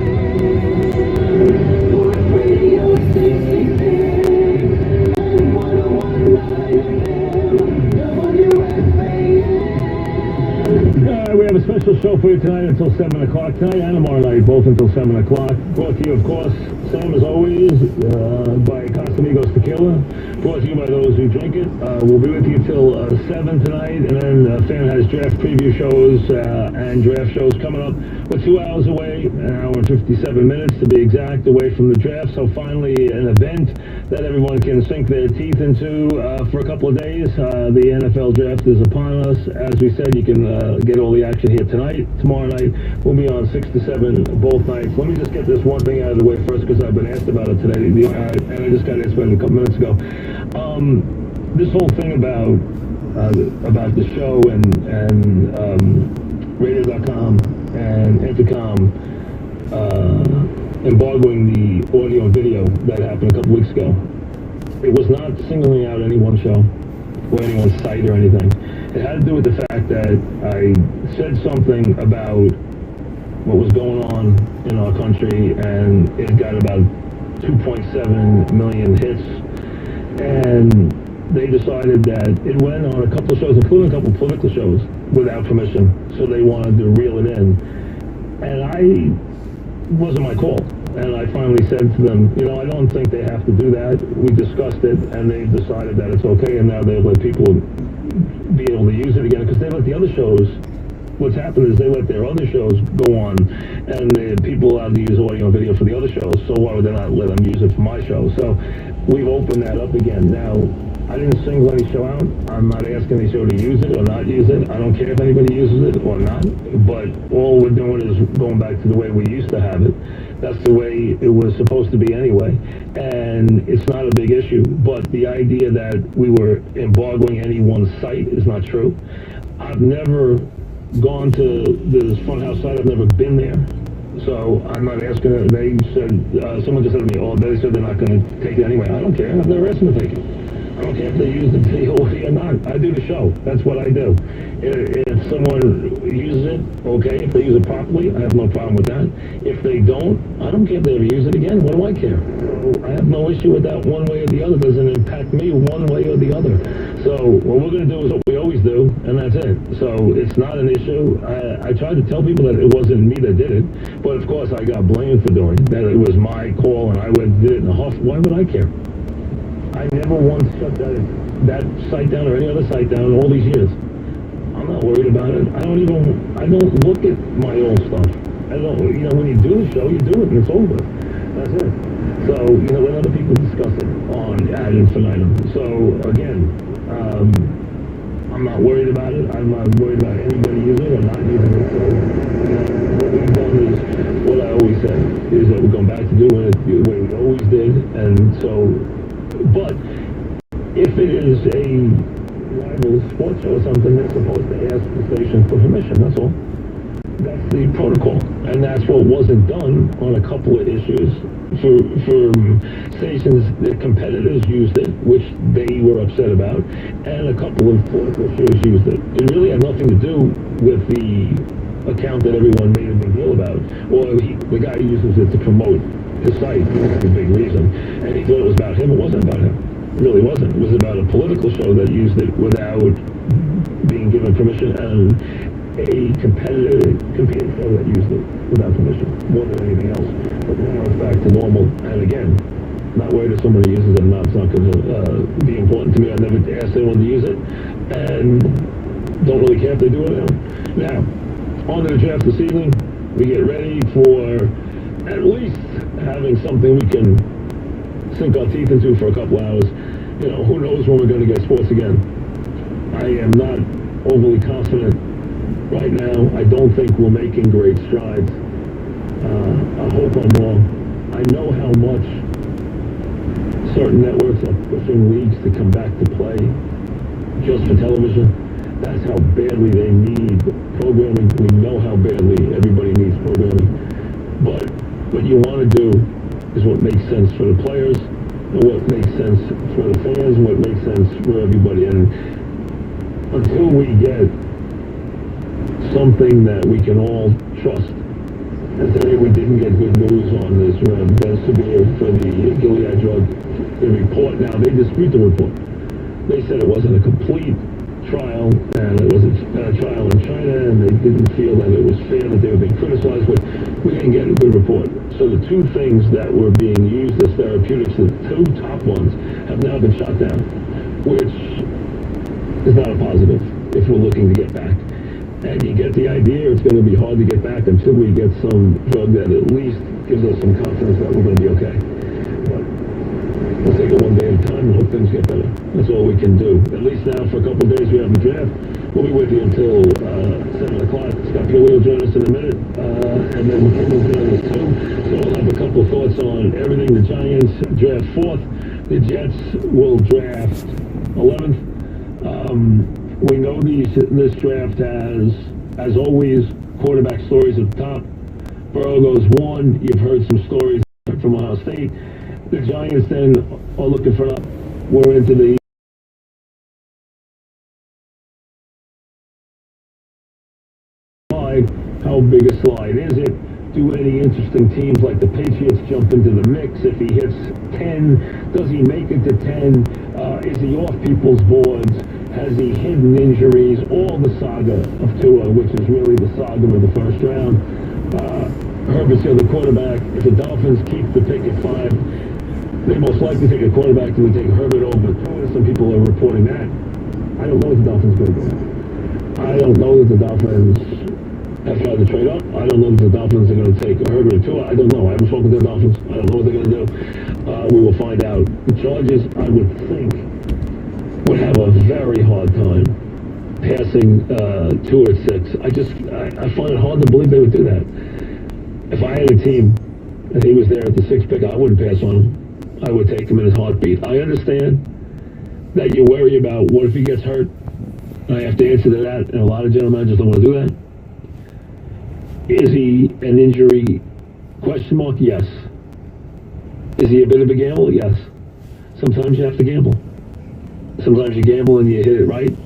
Speaker 20: Sports Radio 66 and 1019 FM,
Speaker 12: We have a special show for you tonight until 7 o'clock. Tonight and tomorrow night, both until 7 o'clock. Brought to you, of course, same as always, by Casamigos Tequila. Brought to you by those who drink it. We'll be with you till 7 tonight, and then Fan has draft preview shows and draft shows coming up. We're 2 hours away, an hour and 57 minutes to be exact, away from the draft. So finally, an event that everyone can sink their teeth into for a couple of days. The NFL draft is upon us. As we said, you can get all the action here tonight. Tomorrow night, we'll be on 6 to 7 both nights. Let me just get this one thing out of the way first, because I've been asked about it today, and I just got asked about it a couple minutes ago. This whole thing about the show and radio.com and Intercom embargoing the audio and video that happened a couple weeks ago. It was not singling out any one show or anyone's site or anything. It had to do with the fact that I said something about what was going on in our country, and it got about 2.7 million hits, and they decided that it went on a couple of shows, including a couple of political shows, without permission, so they wanted to reel it in. And it wasn't my call. And I finally said to them, I don't think they have to do that. We discussed it, and they've decided that it's okay, and now they'll let people be able to use it again, because they let the other shows, what's happened is they let their other shows go on, and the people allowed to use audio and video for the other shows, so why would they not let them use it for my show? So we've opened that up again. Now, I didn't single any show out. I'm not asking any show to use it or not use it. I don't care if anybody uses it or not. But all we're doing is going back to the way we used to have it. That's the way it was supposed to be anyway. And it's not a big issue. But the idea that we were embargoing any one site is not true. I've never gone to this front house site. I've never been there. So I'm not asking it. They said, someone just said to me, oh, they said they're not going to take it anyway. I don't care. I've never asked them to take it. I don't care if they use the video or not. I do the show. That's what I do. If someone uses it, okay. If they use it properly, I have no problem with that. If they don't, I don't care if they ever use it again. What do I care? I have no issue with that one way or the other. It doesn't impact me one way or the other. So what we're going to do is what we always do, and that's it. So it's not an issue. I tried to tell people that it wasn't me that did it, but of course I got blamed for doing it. That it was my call and I did it in a huff. Why would I care? I never once shut that site down or any other site down in all these years. I'm not worried about it. I don't look at my old stuff. I don't, when you do the show, you do it and it's over. That's it. So, let other people discuss it on ad infinitum. So, again, I'm not worried about it. I'm not worried about anybody using it or not using it. So, what we've done is what I always said, is that we're going back to doing it the way we always did. And so, but if it is a rival sports show or something, they're supposed to ask the station for permission, that's all. That's the protocol. And that's what wasn't done on a couple of issues. For stations, the competitors used it, which they were upset about, and a couple of political shows used it. It really had nothing to do with the account that everyone made a big deal about. Or the guy uses it to promote his site. That's a big reason. And he thought it was about him. It wasn't about him. It really wasn't. It was about a political show that used it without being given permission, and a competing show that used it without permission, more than anything else. But now it's back to normal. And again, not worried if somebody uses it or not. It's not going to be important to me. I never asked anyone to use it, and don't really care if they do it or not. Now, on to the draft this evening. We get ready for at least having something we can sink our teeth into for a couple hours. Who knows when we're going to get sports again. I am not overly confident right now. I don't think we're making great strides. I hope I'm wrong. I know how much certain networks are pushing leagues to come back to play just for television. That's how badly they need programming. We know how badly everybody needs programming. But what you want to do is what makes sense for the players, and what makes sense for the fans, and what makes sense for everybody. And until we get something that we can all trust, and today we didn't get good news on this severe for the Gilead drug, the report. Now, they dispute the report. They said it wasn't a complete trial, and it was a trial in China, and they didn't feel that it was fair, that they were being criticized, but we didn't get a good report. So the two things that were being used as therapeutics, the two top ones, have now been shut down, which is not a positive if we're looking to get back. And you get the idea it's going to be hard to get back until we get some drug that at least gives us some confidence that we're going to be okay. But we'll take it one day at a time and hope things get better. That's all we can do. At least now for a couple of days we have the draft. We'll be with you until 7 o'clock. Scott Purley will join us in a minute. And then Kim will join us too. So we'll have a couple of thoughts on everything. The Giants draft 4th. The Jets will draft 11th. We know this draft has, as always, quarterback stories at the top. Burrow goes 1. You've heard some stories from Ohio State. The Giants then are looking for up. We're into the slide. How big a slide is it? Do any interesting teams like the Patriots jump into the mix? If he hits 10, does he make it to 10? Is he off people's boards? Has he hidden injuries? All the saga of Tua, which is really the saga of the first round. Herbert's the other quarterback. If the Dolphins keep the pick at 5, they most likely take a quarterback that would take Herbert over Tua. Some people are reporting that. I don't know what the Dolphins are going to do. I don't know that the Dolphins have tried to trade up. I don't know that the Dolphins are going to take Herbert or Tua. I don't know. I haven't spoken to the Dolphins. I don't know what they're going to do. We will find out. The Chargers, I would think, would have a very hard time passing 2 at 6. I find it hard to believe they would do that. If I had a team and he was there at the 6th pick, I wouldn't pass on him. I would take him in his heartbeat. I understand that you worry about what if he gets hurt. I have to answer to that, and a lot of general managers don't want to do that. Is he an injury question mark? Yes. Is he a bit of a gamble? Yes. Sometimes you have to gamble. Sometimes you gamble and you hit it right.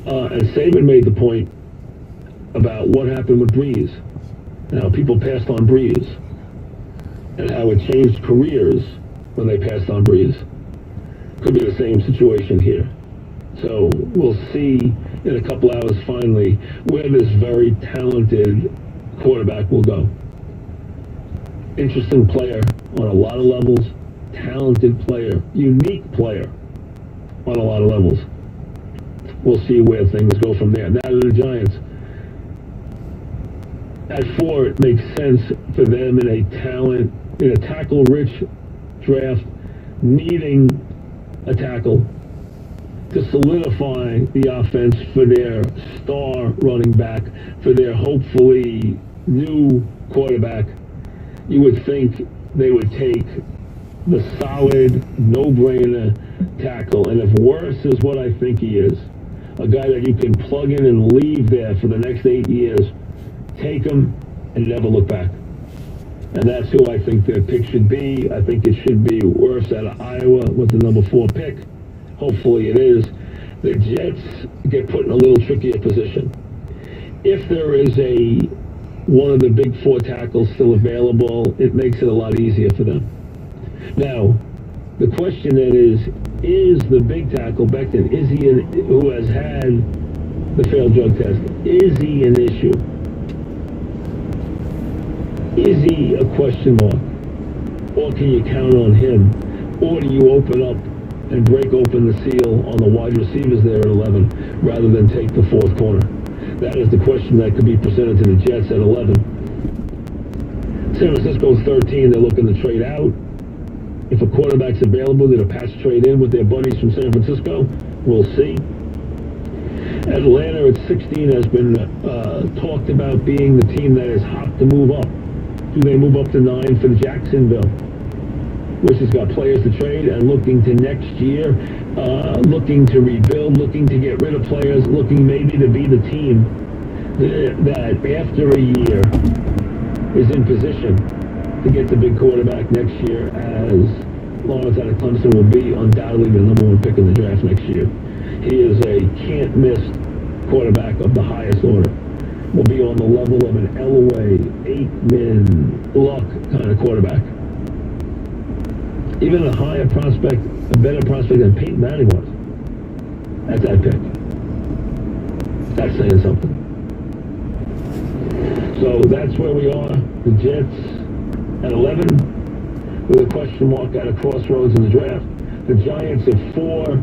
Speaker 12: And Saban made the point about what happened with Breeze. Now, people passed on Breeze and how it changed careers when they passed on Breeze. Could be the same situation here. So we'll see in a couple hours finally where this very talented quarterback will go. Interesting player on a lot of levels, talented player, unique player on a lot of levels. We'll see where things go from there. Now to the Giants. At 4, it makes sense for them in a tackle-rich draft, needing a tackle to solidify the offense for their star running back, for their hopefully new quarterback. You would think they would take the solid, no-brainer tackle. And if Worse is what I think he is, a guy that you can plug in and leave there for the next 8 years, take him and never look back. And that's who I think their pick should be. I think it should be Worse out of Iowa with the number 4 pick. Hopefully it is. The Jets get put in a little trickier position. If there is one of the big 4 tackles still available, it makes it a lot easier for them. Now, the question then is the big tackle, Becton, who has had the failed drug test, is he an issue? Is he a question mark? Or can you count on him? Or do you open up and break open the seal on the wide receivers there at 11 rather than take the 4th corner? That is the question that could be presented to the Jets at 11. San Francisco's 13. They're looking to trade out. If a quarterback's available, they're going to patch trade in with their buddies from San Francisco. We'll see. Atlanta at 16 has been talked about being the team that is hot to move up. Do they move up to 9 for Jacksonville, which has got players to trade and looking to next year, looking to rebuild, looking to get rid of players, looking maybe to be the team that after a year is in position to get the big quarterback next year, as Lawrence out of Clemson will be undoubtedly the number 1 pick in the draft next year. He is a can't-miss quarterback of the highest order. Will be on the level of an Elway, Aikman, Luck kind of quarterback. Even a higher prospect, a better prospect than Peyton Manning was at that pick. That's saying something. So that's where we are. The Jets at 11 with a question mark at a crossroads in the draft. The Giants at 4,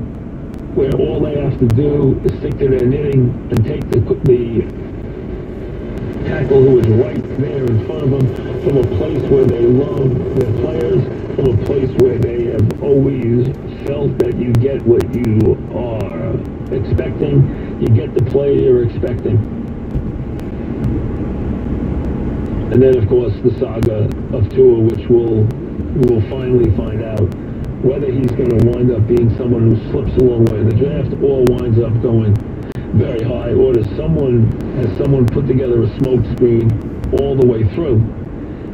Speaker 12: where all they have to do is stick to their knitting and take the tackle who is right there in front of them from a place where they love their players, from a place where they have always felt that you get what you are expecting, you get the play you're expecting. And then, of course, the saga of Tua, which we will finally find out whether he's going to wind up being someone who slips a long way in the draft or winds up going very high, or has someone put together a smoke screen all the way through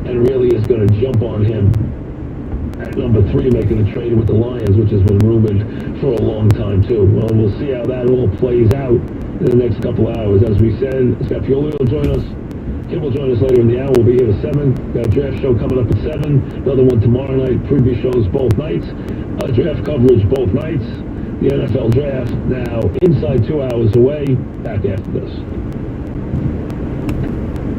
Speaker 12: and really is going to jump on him at number 3, making a trade with the Lions, which has been rumored for a long time too. Well, we'll see how that all plays out in the next couple hours. As we said, Scott Pioli will join us. Kim will join us later in the hour. We'll be here at 7. Got a draft show coming up at 7. Another one tomorrow night. Preview shows both nights. Draft coverage both nights. The NFL draft now inside 2 hours away. Back after this.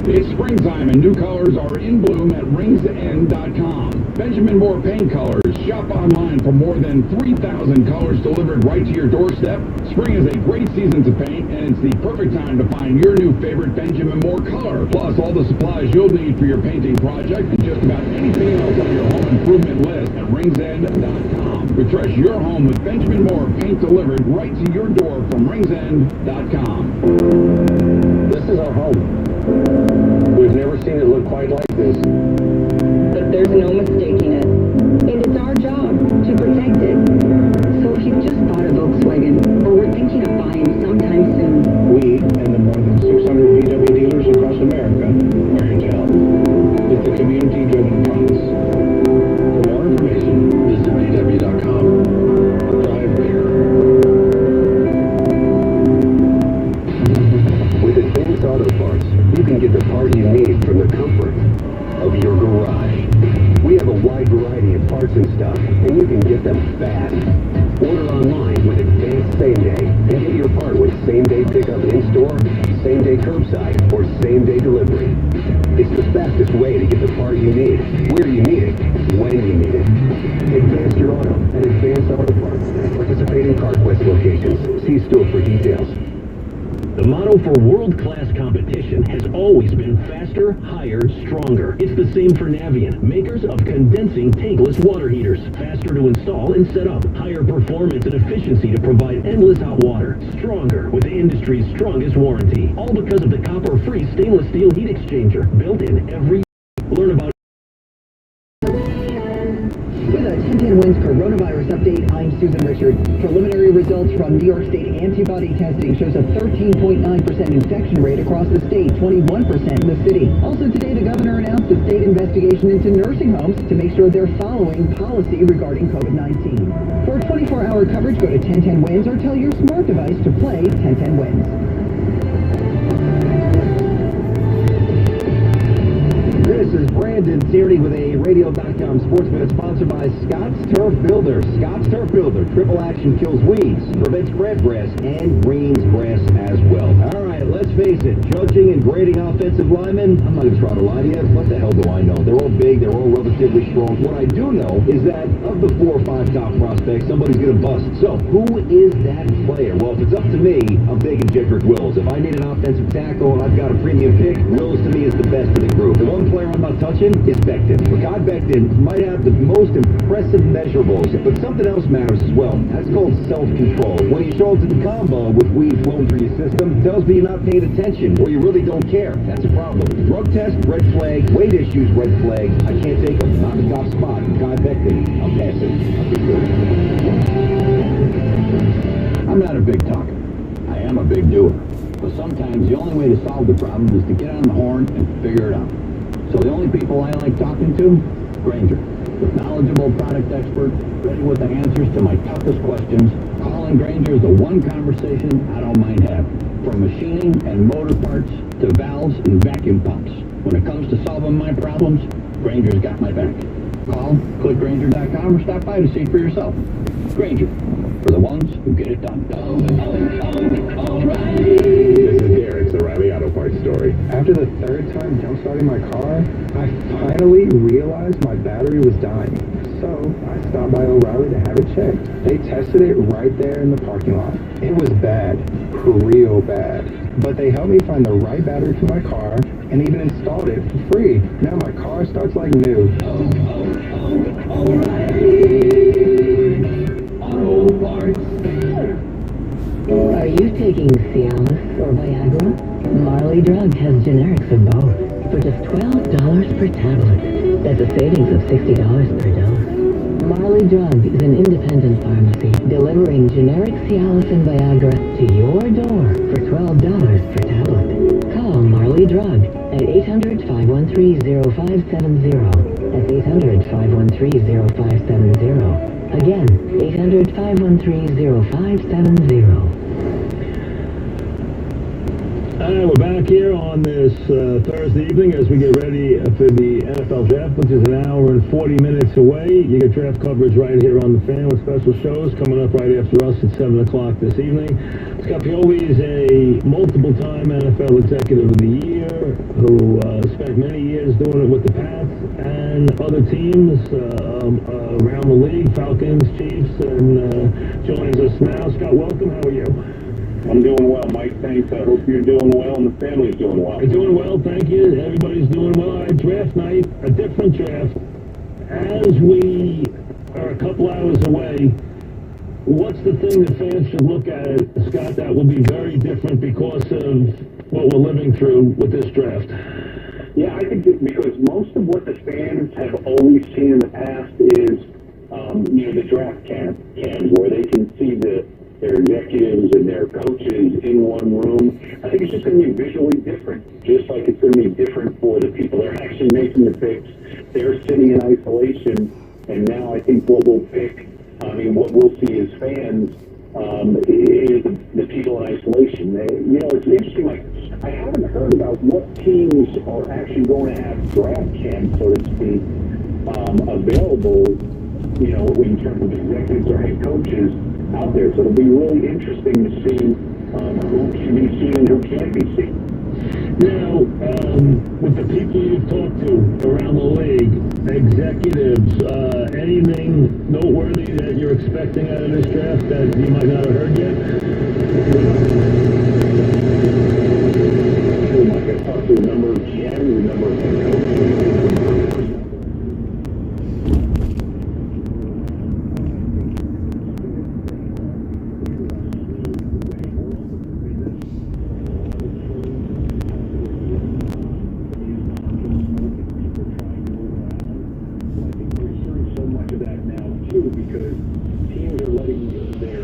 Speaker 21: It's springtime and new colors are in bloom at ringsend.com. Benjamin Moore Paint Colors. Shop online for more than 3,000 colors delivered right to your doorstep. Spring is a great season to paint, and it's the perfect time to find your new favorite Benjamin Moore color. Plus, all the supplies you'll need for your painting project and just about anything else on your home improvement list at ringsend.com. Refresh your home with Benjamin Moore paint delivered right to your door from ringsend.com.
Speaker 16: This is our home. We've never seen it look quite like this.
Speaker 13: But there's no mistaking it. And it's our job to protect it. So if you've just bought a Volkswagen or were thinking of buying sometime soon,
Speaker 16: We and the more than 600 VW dealers across America are here to help. It's the community-driven promise. For more information, visit VW.com. Drive bigger. With Advanced Auto Parts, you can get the part you need from the comfort of your garage. We have a wide variety of parts and stuff, and you can get them fast. Order online with Advanced Same Day and get your part with same-day pickup in-store, same-day curbside, or same-day delivery. It's the fastest way to get the part you need, where you need it, when you need it. Advance your auto at Advanced Auto Parts. Participating CarQuest locations. See store for details.
Speaker 9: The motto for world-class competition has always been faster, higher, stronger. It's the same for Navien, makers of condensing tankless water heaters. Faster to install and set up. Higher performance and efficiency to provide endless hot water. Stronger with the industry's strongest warranty. All because of the copper-free stainless steel heat exchanger built in every... Learn about...
Speaker 7: With a 1010 Wins Coronavirus update, I'm Susan Richard. Preliminary results from New York State antibody testing shows a 13.9% infection rate across the state, 21% in the city. Also today, the governor announced a state investigation into nursing homes to make sure they're following policy regarding COVID-19. For 24-hour coverage, go to 1010 Wins or tell your smart device to play 1010 Wins.
Speaker 10: This is Brandon Tierney with a Radio.com Sports Minute sponsored by Scott's Turf Builder. Scott's Turf Builder. Triple action kills weeds, prevents crabgrass, and greens grass as well. All right, let's face it. Judging and grading offensive linemen, I'm not going to try to lie to you. What the hell do I know? They're all big. They're all relatively strong. What I do know is that of the 4 or 5 top prospects, somebody's going to bust. So, who is that player? Well, if it's up to me, I'm taking Jedrick Wills. If I need an offensive tackle and I've got a premium pick, Wills to me is the best of the group. The one player I'm not touching is Becton. Mekhi Becton might have the most impressive measurables, but something else matters as well. That's called self-control. When you show up to the combo with weed flowing through your system, it tells me you're not paying attention or you really don't care. That's a problem. Drug test, red flag. Weight issues, red flag. I can't take them. Not in the top spot. Mekhi Becton. I'm passing. I'm not a big talker. I am a big doer. But sometimes the only way to solve the problem is to get on the horn and figure it out. So the only people I like talking to, Grainger. Knowledgeable product expert, ready with the answers to my toughest questions. Calling Grainger is the one conversation I don't mind having. From machining and motor parts to valves and vacuum pumps. When it comes to solving my problems, Grainger's got my back. Call, click Grainger.com or stop by to see for yourself. Grainger, for the ones who get it done.
Speaker 16: This is Derek's O'Reilly Auto Parts story. After the 3rd time jump-starting my car, I finally realized my battery was dying. So I stopped by O'Reilly to have it checked. They tested it right there in the parking lot. It was bad, real bad. But they helped me find the right battery for my car and even installed it for free. Now my car starts like new. Auto Parts.
Speaker 4: Are you taking Cialis or Viagra? Marley Drug has generics of both for just $12 per tablet. That's a savings of $60 per dose. Marley Drug is an independent pharmacy delivering generic Cialis and Viagra to your door for $12 per tablet. Call Marley Drug at 800-513-0570. That's 800-513-0570. Again, 800-513-0570.
Speaker 2: And we're back here on this Thursday evening as we get ready for the NFL Draft, which is an hour and 40 minutes away. You get draft coverage right here on The Fan with special shows coming up right after us at 7 o'clock this evening. Scott Pioli is a multiple-time NFL Executive of the Year who spent many years doing it with the Pats and other teams around the league, Falcons, Chiefs, and joins us now. Scott, welcome. How are you?
Speaker 1: I'm doing well, Mike. Thanks. I hope you're doing well and the family's doing well.
Speaker 2: We're doing well, thank you. Everybody's doing well. All right, draft night, a different draft. As we are a couple hours away, what's the thing that fans should look at, Scott, that will be very different because of what we're living through with this draft?
Speaker 1: Yeah, I think that because most of what the fans have always seen in the past is, the draft cams where they can see their executives and their coaches in one room. I think it's just going to be visually different, just like it's going to be different for the people that are actually making the picks. They're sitting in isolation, and now I think what we'll see as fans is the people in isolation. It's interesting, like, I haven't heard about what teams are actually going to have draft cams, so to speak, available, in terms of executives or head coaches out there. So it'll be really interesting to see who can be seen and who can't be seen.
Speaker 2: Now, with the people you've talked to around the league, executives, anything noteworthy that you're expecting out of this draft that you might not have heard yet?
Speaker 1: Like I talked to a number of GMs, a number of head coaches. Because teams are letting their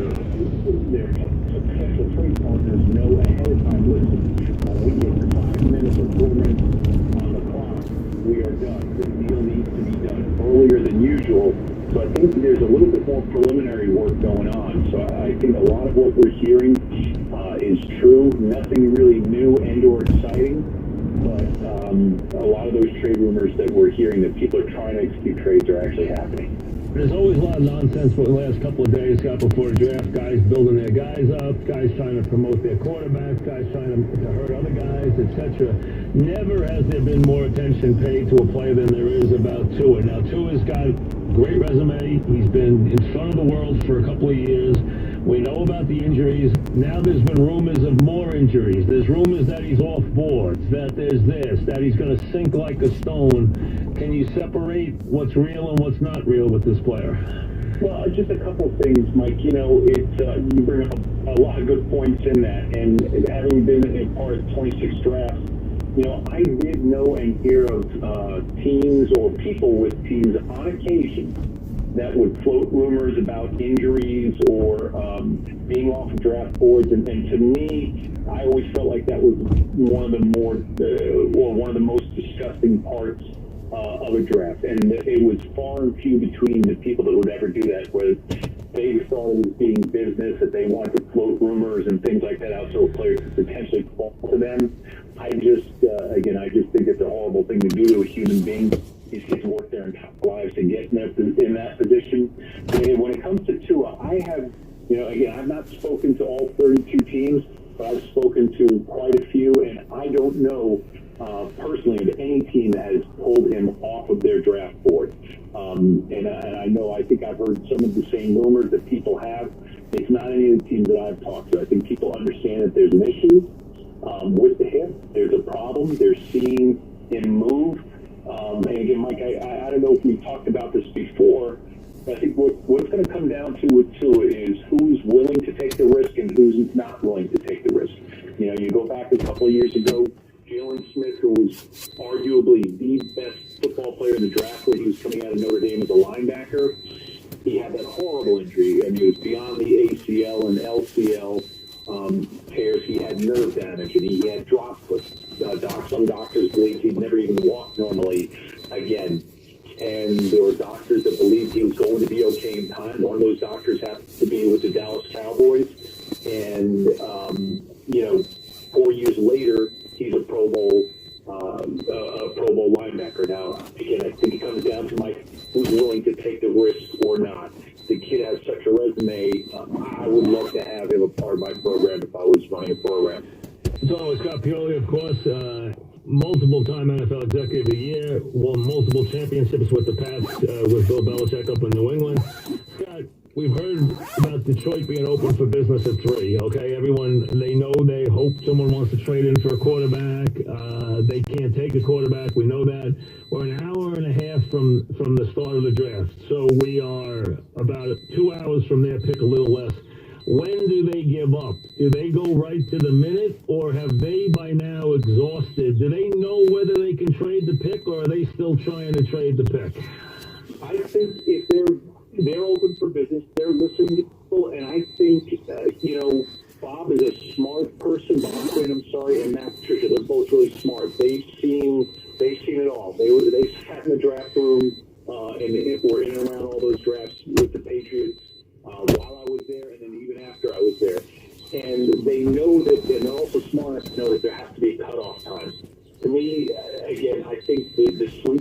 Speaker 1: potential trade partners know ahead of time, listen, we get 5 minutes or 4 minutes on the clock, we are done. The deal needs to be done earlier than usual. So I think there's a little bit more preliminary work going on. So I think a lot of what we're hearing is true. Nothing really new and or exciting. But a lot of those trade rumors that we're hearing that people are trying to execute trades are actually happening.
Speaker 2: There's always a lot of nonsense for the last couple of days, Scott, before the draft. Guys building their guys up, guys trying to promote their quarterbacks, guys trying to hurt other guys, etc. Never has there been more attention paid to a player than there is about Tua. Now, Tua's got a great resume. He's been in front of the world for a couple of years. We know about the injuries. Now there's been rumors of more injuries. There's rumors that he's off boards, that there's this, that he's going to sink like a stone. Can you separate what's real and what's not real with this player?
Speaker 1: Well, just a couple of things, Mike. You bring up a lot of good points in that. And having been a part of 26 drafts, I did know and hear of teams or people with teams on occasion that would float rumors about injuries or being off of draft boards. And to me, I always felt like that was one of the most disgusting parts of a draft. And it was far and few between the people that would ever do that, where they thought it was being business, that they wanted to float rumors and things like that out so a player could potentially fall to them. I just think it's a horrible thing to do to a human being. These kids work their entire lives to get in that position. And when it comes to Tua, I have, I've not spoken to all 32 teams, but I've spoken to quite a few, and I don't know personally of any team that has pulled him off of their draft board. And I think I've heard some of the same rumors that people have. It's not any of the teams that I've talked to. I think people understand that there's an issue with the hip. There's a problem. They're seeing him move. And again, Mike, I don't know if we've talked about this before, but I think what's going to come down to with Tua is who's willing to take the risk and who's not willing to take the risk. You go back a couple of years ago, Jalen Smith, who was arguably the best football player in the draft when he was coming out of Notre Dame as a linebacker, he had that horrible injury. I mean, it was beyond the ACL and LCL tears. He had nerve damage and he had drop foot. Some doctors believed he'd never even walk normally again. And there were doctors that believed he was going to be okay in time. One of those doctors happened to be with the Dallas Cowboys. And, 4 years later,
Speaker 8: take the risk or not. The kid has such a resume. I would love to have him a part of my program if I was running a program.
Speaker 22: So, Scott Pioli, of course, multiple-time NFL Executive of the Year, won multiple championships with the Pats, with Bill Belichick up in New England. Scott, we've heard about Detroit being open for business at 3, okay? Everyone, they know, they hope someone wants to trade in for a quarterback. They can't take a quarterback. We know that. We're an hour and a half from the start of the draft. So we are about 2 hours from their pick, a little less. When do they give up? Do they go right to the minute, or have they by now exhausted? Do they know whether they can trade the pick, or are they still trying to trade the pick?
Speaker 8: I think if they're open for business, they're listening to people, and I think Bob is a smart person. Bob Quinn, I'm sorry, and Matt Patricia, they're both really smart. They've seen it all. They sat in the draft room and were in and around all those drafts with the Patriots while I was there, and then even after I was there. And they know that, and they're also smart enough to know that there has to be a cutoff time. To me, again, I think the sweet